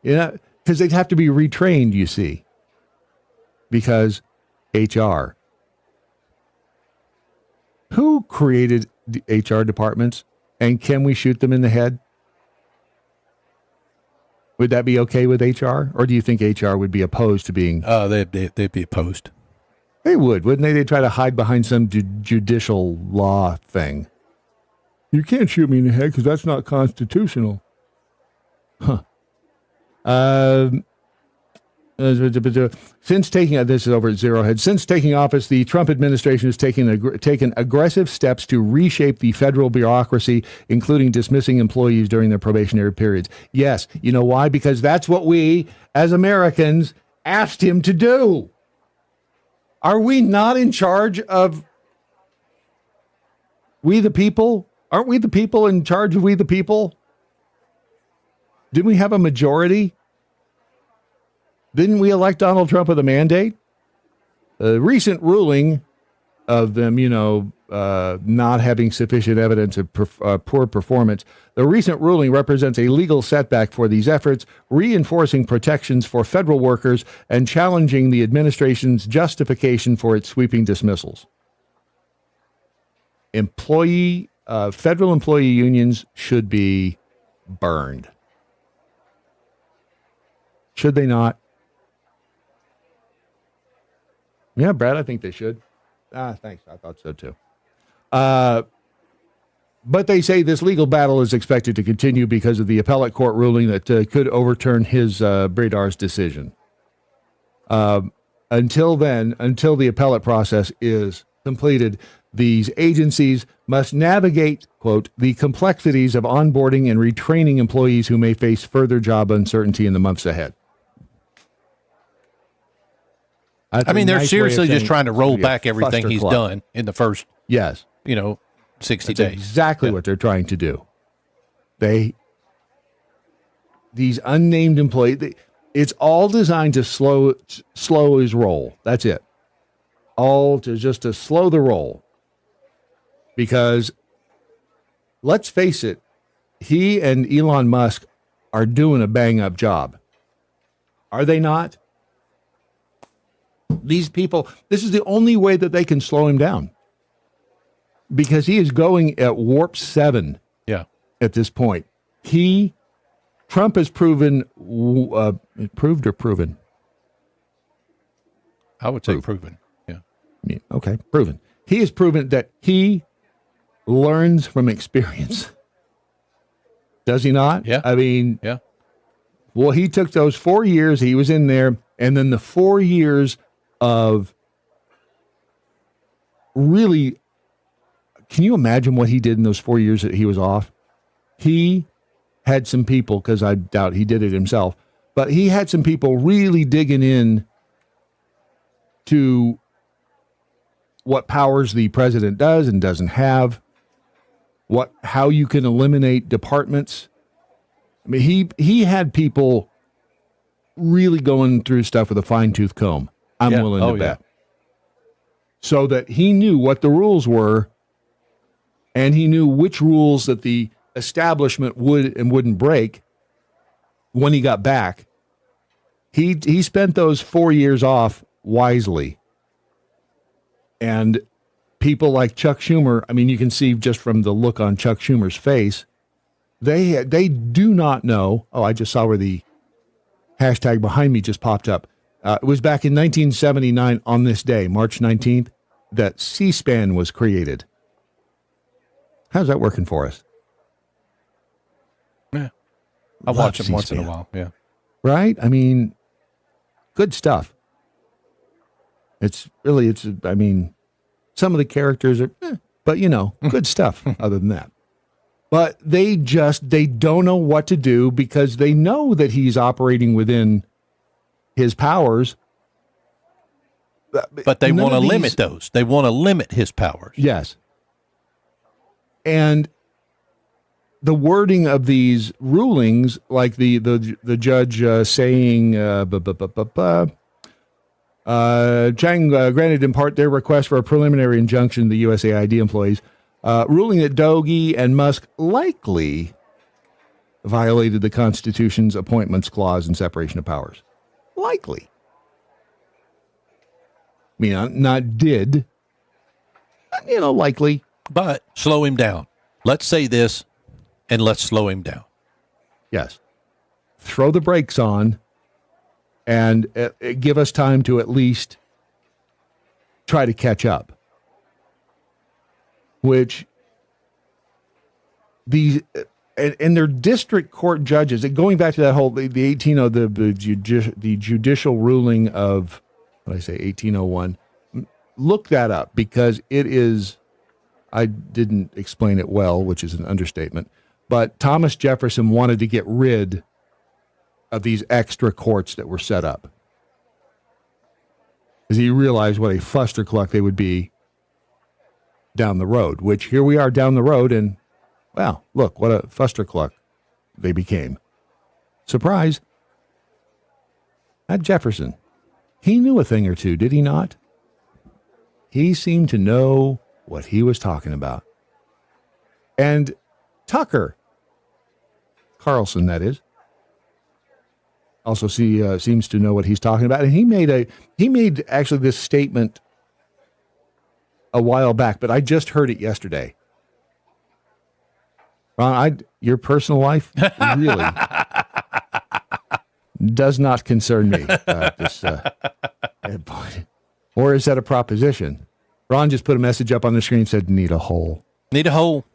because they'd have to be retrained, you see, because HR. Who created the HR departments, and can we shoot them in the head? Would that be okay with HR, or do you think HR would be opposed to being? They'd be opposed. They would, wouldn't they? They'd try to hide behind some judicial law thing. You can't shoot me in the head because that's not constitutional. Huh. Since taking this is over at Zero Head. Since taking office, the Trump administration has taken aggressive steps to reshape the federal bureaucracy, including dismissing employees during their probationary periods. Yes, you know why? Because that's what we, as Americans, asked him to do. Are we not in charge of we the people? Aren't we the people in charge of we the people? Didn't we have a majority? Didn't we elect Donald Trump with a mandate? A recent ruling of them, not having sufficient evidence of poor performance. The recent ruling represents a legal setback for these efforts, reinforcing protections for federal workers and challenging the administration's justification for its sweeping dismissals. Federal employee unions should be burned. Should they not? Yeah, Brad, I think they should. Thanks. I thought so too. But they say this legal battle is expected to continue because of the appellate court ruling that could overturn his Bradar's decision. Until the appellate process is completed, these agencies must navigate, quote, the complexities of onboarding and retraining employees who may face further job uncertainty in the months ahead. I mean, they're seriously just trying to roll back everything he's done in the first, 60 That's days. Exactly what they're trying to do. These unnamed employees, it's all designed to slow his roll. That's it. All to slow the roll. Because let's face it, he and Elon Musk are doing a bang up job. Are they not? These people, this is the only way that they can slow him down. Because he is going at warp 7 at this point. Trump has proven, proved or proven? I would say proven, yeah. Okay, proven. He has proven that he learns from experience. Does he not? Yeah. I mean, yeah. Well, he took those 4 years, he was in there, and then the 4 years of really, can you imagine what he did in those 4 years that he was off? He had some people, because I doubt he did it himself, but he had some people really digging in to what powers the president does and doesn't have, how you can eliminate departments. I mean, he had people really going through stuff with a fine-tooth comb. I'm willing to bet. So that he knew what the rules were, and he knew which rules that the establishment would and wouldn't break when he got back. He spent those 4 years off wisely. And people like Chuck Schumer, I mean, you can see just from the look on Chuck Schumer's face, they do not know. Oh, I just saw where the hashtag behind me just popped up. It was back in 1979 on this day, March 19th, that C-SPAN was created. How's that working for us? Yeah. I watch them once in a while, yeah. Right? I mean, good stuff. I mean, some of the characters are, but good stuff other than that. But they don't know what to do because they know that he's operating within his powers. But they want to limit those. They want to limit his powers. Yes. And the wording of these rulings, like the judge saying, Chang granted in part their request for a preliminary injunction to the USAID employees, ruling that Doge and Musk likely violated the Constitution's appointments clause and separation of powers. Likely. I mean, not did. Likely. But slow him down. Let's say this, and let's slow him down. Yes. Throw the brakes on, and give us time to at least try to catch up. Which and they're district court judges. And going back to that whole the the judicial ruling of, what did I say, 1801. Look that up, because it is. I didn't explain it well, which is an understatement. But Thomas Jefferson wanted to get rid of these extra courts that were set up, because he realized what a fustercluck they would be down the road, which here we are down the road, and, well, look, what a fustercluck they became. Surprise. That Jefferson, he knew a thing or two, did he not? He seemed to know what he was talking about. And Tucker Carlson, that is, also seems to know what he's talking about. And he made actually this statement a while back, but I just heard it yesterday. Ron, your personal life really does not concern me. Or is that a proposition? Ron just put a message up on the screen and said, need a hole. Need a hole.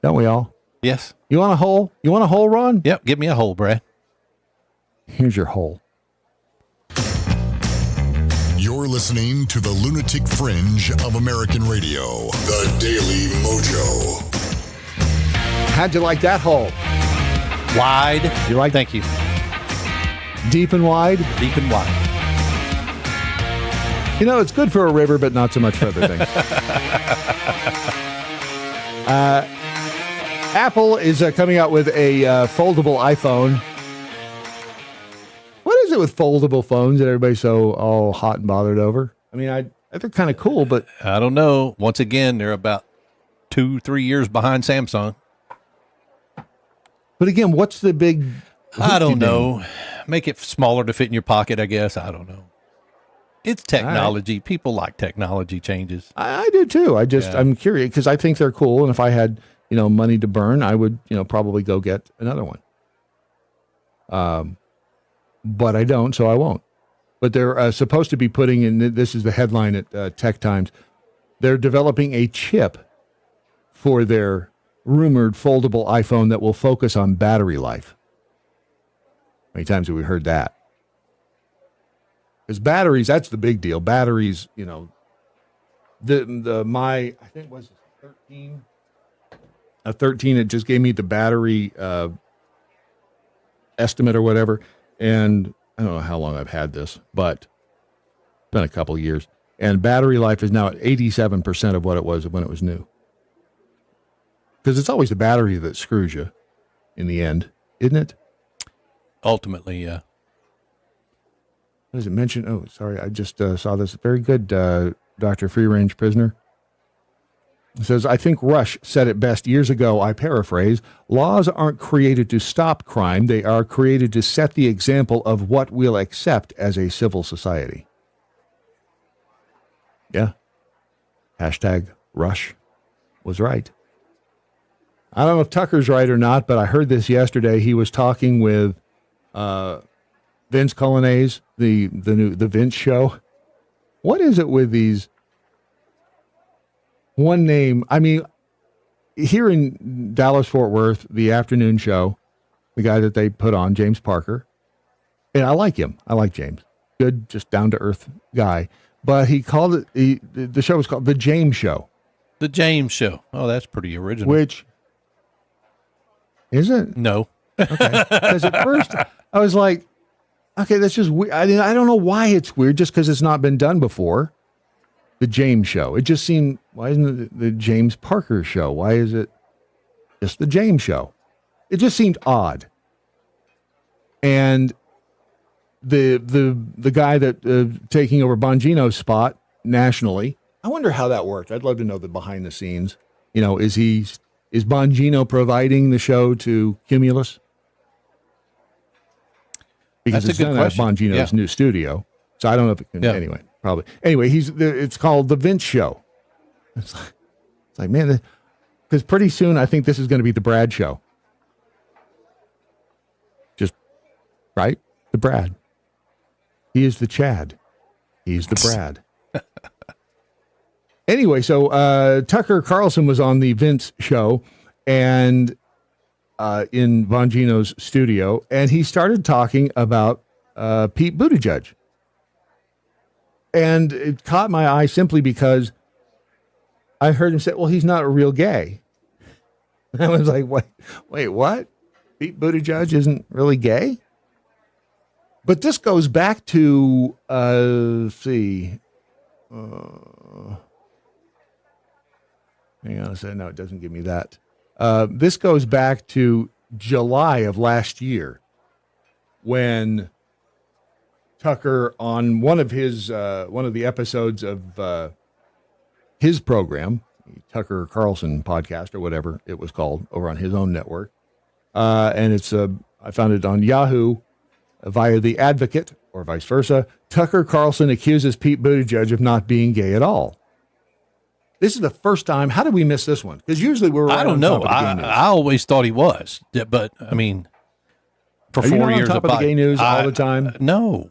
Don't we all? Yes. You want a hole? You want a hole, Ron? Yep. Give me a hole, Brad. Here's your hole. You're listening to the Lunatic Fringe of American Radio, the Daily Mojo. How'd you like that hole? Wide. You like? Thank you. Deep and wide? Deep and wide. You know, it's good for a river, but not so much for other things. Apple is coming out with a foldable iPhone. What is it with foldable phones that everybody's so all hot and bothered over? I mean, they're kind of cool, but I don't know. Once again, they're about 2-3 years behind Samsung. But again, what's the big? I don't know. Make it smaller to fit in your pocket, I guess. I don't know. It's technology. Right. People like technology changes. I do too. I'm curious because I think they're cool. And if I had, money to burn, I would, probably go get another one. But I don't, so I won't. But they're supposed to be putting in, this is the headline at Tech Times, they're developing a chip for their rumored foldable iPhone that will focus on battery life. How many times have we heard that? Because batteries, that's the big deal. Batteries, I think was 13. A 13, it just gave me the battery estimate or whatever. And I don't know how long I've had this, but it's been a couple of years. And battery life is now at 87% of what it was when it was new. Because it's always the battery that screws you in the end, isn't it? Ultimately, yeah. What does it mention? Oh, sorry. I just saw this. Very good, Dr. Free Range Prisoner. It says, I think Rush said it best years ago, I paraphrase, laws aren't created to stop crime. They are created to set the example of what we'll accept as a civil society. Yeah. Hashtag Rush was right. I don't know if Tucker's right or not, but I heard this yesterday. He was talking with Vince Colonnese, the Vince show. What is it with these one name? I mean, here in Dallas-Fort Worth, the afternoon show, the guy that they put on, James Parker, and I like him. I like James. Good, just down-to-earth guy. But he called it, the show was called The James Show. The James Show. Oh, that's pretty original. Which, is it? No. Okay. Because at first, I was like, okay, that's just weird. I don't know why it's weird, just because it's not been done before. The James Show. It just seemed, why isn't it the James Parker Show? Why is it just the James Show? It just seemed odd. And the guy that taking over Bongino's spot nationally, I wonder how that worked. I'd love to know the behind the scenes. Is Bongino providing the show to Cumulus? Because That's it's a good done at question. Bongino's new studio. So I don't know if it can, anyway, probably. Anyway, it's called The Vince Show. It's like, man, because pretty soon I think this is going to be the Brad Show. Just, right? The Brad. He is the Chad. He's the Brad. Anyway, so Tucker Carlson was on the Vince Show, and in Bongino's studio, and he started talking about Pete Buttigieg. And it caught my eye simply because I heard him say, well, he's not a real gay. I was like, wait, what? Pete Buttigieg isn't really gay? But this goes back to, let's see. Hang on a second. No, it doesn't give me that. This goes back to July of last year when Tucker, on one of the episodes of his program, Tucker Carlson podcast or whatever it was called, over on his own network, and it's I found it on Yahoo via The Advocate or vice versa. Tucker Carlson accuses Pete Buttigieg of not being gay at all. This is the first time. How did we miss this one? Because usually we're right I don't know. I always thought he was, but I mean, for 4 years on top of the gay news all the time. No.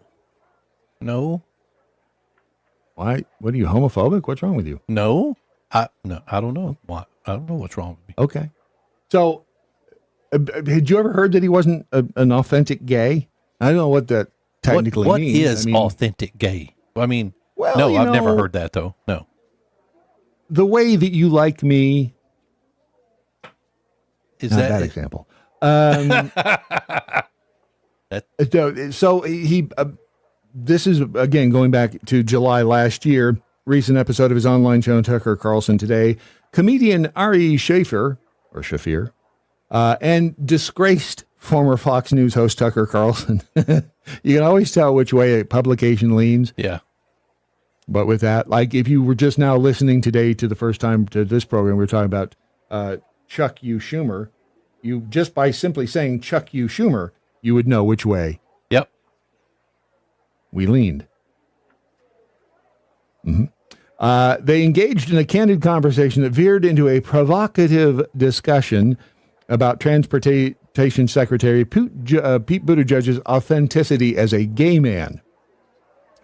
Why? What are you, homophobic? What's wrong with you? No, I don't know. Why? I don't know what's wrong with me. Okay. So, had you ever heard that he wasn't an authentic gay? I don't know what that technically what means. What is authentic gay? I mean, well, no, I've never heard that though. No. The way that you like me is not that example. So he this is again going back to July last year. Recent episode of his online show, Tucker Carlson Today. Comedian Ari Shaffir and disgraced former Fox News host Tucker Carlson. You can always tell which way a publication leans. Yeah. But with that, like if you were just now listening today to the first time to this program, we were talking about Chuck U. Schumer. You just by simply saying Chuck U. Schumer, you would know which way. Yep. We leaned. Mm-hmm. They engaged in a candid conversation that veered into a provocative discussion about Transportation Secretary Pete Buttigieg's authenticity as a gay man.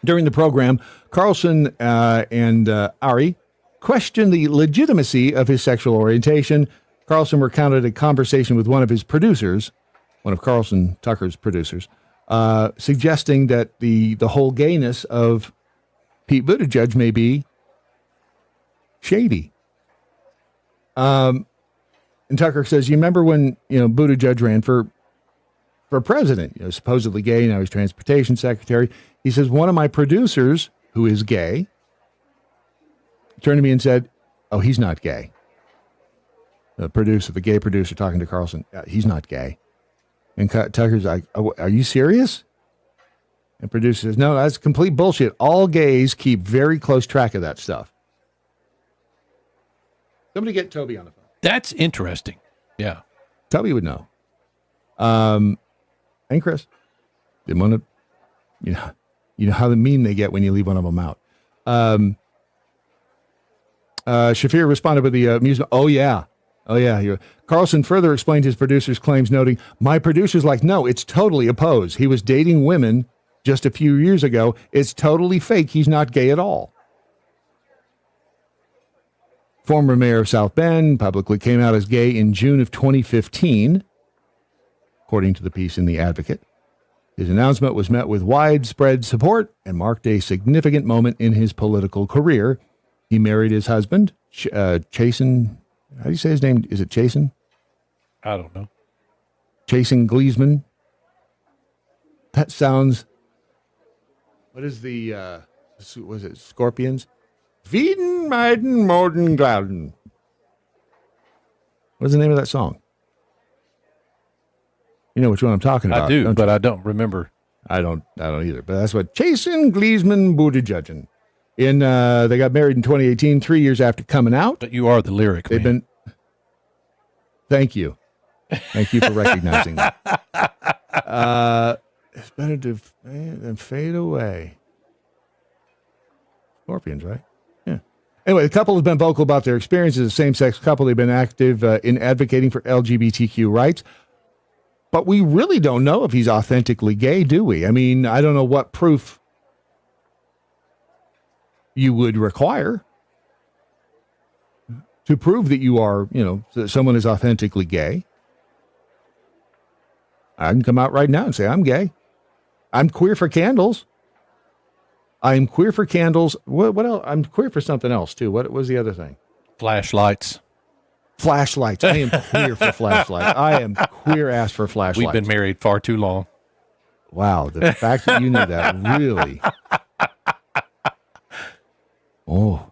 During the program, Carlson and Ari questioned the legitimacy of his sexual orientation. Carlson recounted a conversation with one of his producers, one of Tucker's producers, suggesting that the whole gayness of Pete Buttigieg may be shady. And Tucker says, you remember when, Buttigieg ran for president, supposedly gay, now he's transportation secretary. He says, one of my producers, who is gay, turned to me and said, oh, he's not gay. The gay producer talking to Carlson, he's not gay. And Tucker's like, oh, are you serious? And producer says, no, that's complete bullshit. All gays keep very close track of that stuff. Somebody get Toby on the phone. That's interesting. Yeah. Toby would know. And Chris, didn't want to, you know how the mean they get when you leave one of them out. Shaffir responded with the amusement. Oh, yeah. Carlson further explained his producer's claims, noting, my producer's like, no, it's totally a pose. He was dating women just a few years ago. It's totally fake. He's not gay at all. Former mayor of South Bend publicly came out as gay in June of 2015, according to the piece in The Advocate. His announcement was met with widespread support and marked a significant moment in his political career. He married his husband, Chasen. How do you say his name? Is it Chasen? I don't know. Chasen Gleesman. That sounds. What is the? Was it Scorpions? Wieden, Meiden, Moden, Glauden. What's the name of that song? You know which one I'm talking about. I do, but I don't remember. I don't either. But that's what Chasen Gleesman Buttigieg. They got married in 2018, 3 years after coming out. But you are the lyric. They've been. Thank you for recognizing that. It's better to than fade away. Scorpions, right? Yeah. Anyway, the couple has been vocal about their experience as a same-sex couple. They've been active in advocating for LGBTQ rights. But we really don't know if he's authentically gay, do we? I mean, I don't know what proof you would require to prove that you are, that someone is authentically gay. I can come out right now and say I'm gay. I'm queer for candles. I'm queer for candles. What else? I'm queer for something else too. What was the other thing? Flashlights. Flashlights. I am queer for flashlights. I am queer ass for flashlights. We've been married far too long. Wow. The fact that you knew that really. Oh.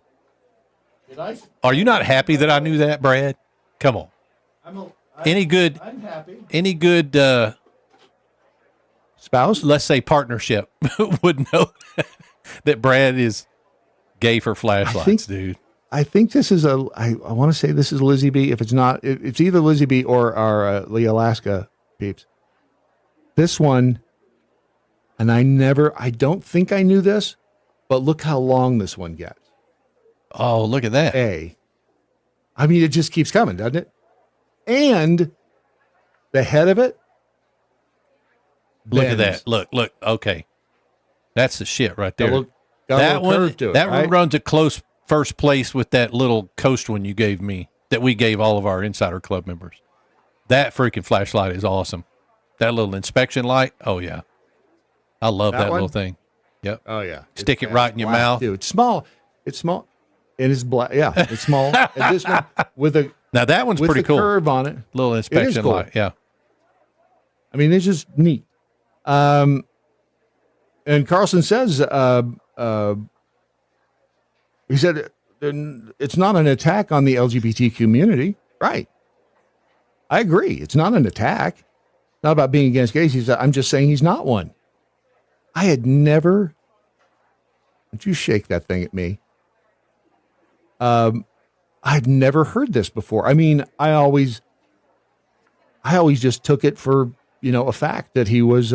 Are you not happy that I knew that, Brad? Come on. Any good spouse, let's say partnership, would know that Brad is gay for flashlights, dude. I think this is I want to say this is Lizzie B. If it's not, it's either Lizzie B or our the Alaska peeps. This one, and I don't think I knew this, but look how long this one gets. Oh, look at that. I mean, it just keeps coming, doesn't it? And the head of it. Look at that. Look. Okay. That's the shit right there. That one runs a close first place with that little Coast one you gave me that we gave all of our Insider Club members. That freaking flashlight is awesome. That little inspection light. Oh, yeah. I love that little thing. Yep. Oh, yeah. Stick it right in your mouth. Dude, it's small. And it's black. Yeah, it's small. And this one now that one's pretty cool. Curve on it. Little inspection cool. light. Yeah. I mean, it's just neat. And Carlson says, he said, it's not an attack on the LGBT community. Right. I agree. It's not an attack. Not about being against gays. He said, I'm just saying he's not one. I had never. Don't you shake that thing at me. I'd never heard this before. I mean, I always just took it for, a fact that he was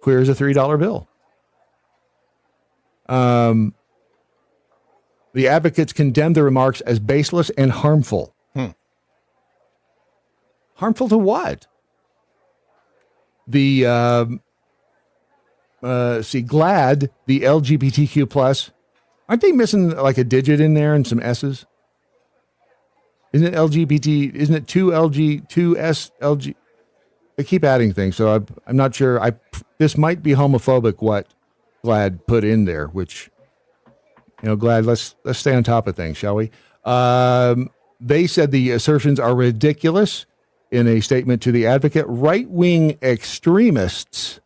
queer as a $3 bill. The advocates condemned the remarks as baseless and harmful. Harmful to what? The GLAAD, the LGBTQ plus. Aren't they missing like a digit in there and some S's? Isn't it LGBT? Isn't it 2LG, 2SLG? They keep adding things, so I'm not sure. This might be homophobic what GLAAD put in there, which, GLAAD, let's stay on top of things, shall we? They said the assertions are ridiculous in a statement to the advocate. Right-wing extremists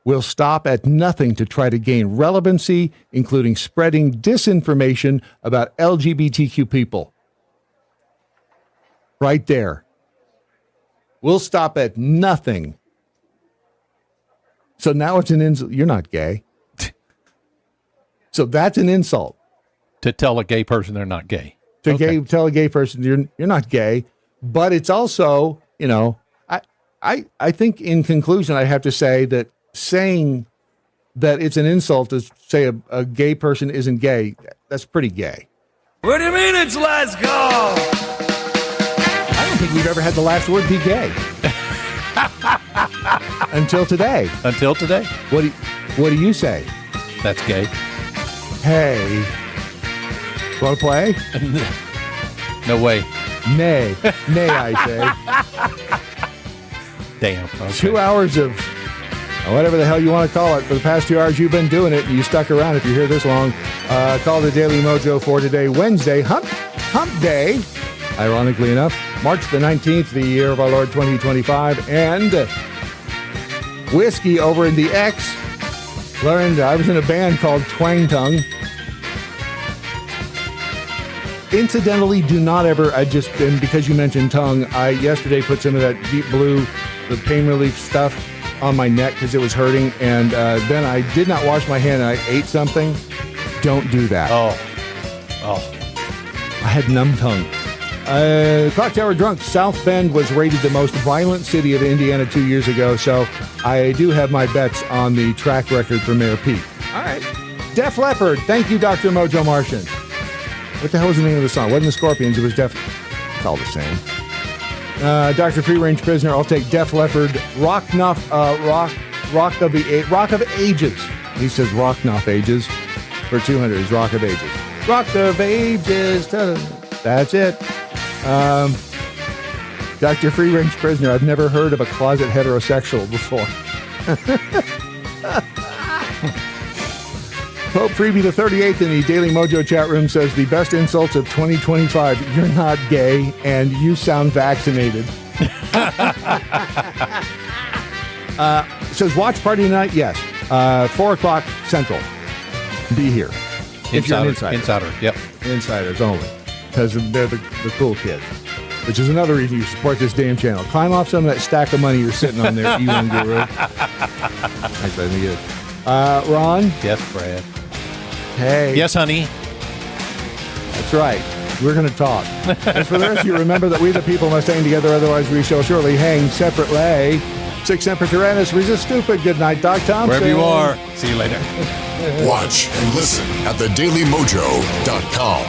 will stop at nothing to try to gain relevancy, including spreading disinformation about LGBTQ people. Right there. We'll stop at nothing. So now it's an insult. You're not gay. So that's an insult. To tell a gay person they're not gay. Tell a gay person you're not gay. But it's also, I think in conclusion, I have to say that saying that it's an insult to say a gay person isn't gay, that's pretty gay. What do you mean it's let's go? I don't think we've ever had the last word be gay. Until today. What do you say? That's gay. Hey. Want to play? No way. Nay, I say. Damn. Okay. 2 hours of whatever the hell you want to call it. For the past 2 hours, you've been doing it, and you stuck around if you're here this long. Call the Daily Mojo for today, Wednesday, Hump Day. Ironically enough, March the 19th, the year of our Lord 2025. And Whiskey over in the X learned I was in a band called Twang Tongue. Incidentally, do not ever, and because you mentioned tongue, I yesterday put some of that Deep Blue, the pain relief stuff on my neck because it was hurting, and then I did not wash my hand and I ate something. Don't do that. Oh. I had numb tongue. Clock Tower Drunk, South Bend was rated the most violent city of Indiana 2 years ago, so I do have my bets on the track record for Mayor Pete. All right. Def Leppard, thank you, Dr. Mojo Martian. What the hell was the name of the song? It wasn't the Scorpions, it was Def. It's all the same. Dr. Free Range Prisoner, I'll take Def Leppard, Rock of Ages. He says Rock Knopf Ages for 200 is Rock of Ages. Rock of Ages. That's it. Dr. Free Range Prisoner, I've never heard of a closet heterosexual before. Pope Freebie the 38th in the Daily Mojo chat room says the best insults of 2025. You're not gay and you sound vaccinated. Says watch party tonight. Yes. 4 o'clock Central. Be here. If you're an insider. Insider. Yep. Insiders only. Because they're the cool kids. Which is another reason you support this damn channel. Climb off some of that stack of money you're sitting on there, Elon Guru. Actually, I think it is. Ron? Yes, Brad. Hey. Yes, honey. That's right. We're going to talk. As for the rest of you, remember that we the people must hang together, otherwise we shall surely hang separately. Sic semper tyrannis, resist stupid. Good night, Doc Thompson. Wherever you are. See you later. Watch and listen at thedailymojo.com.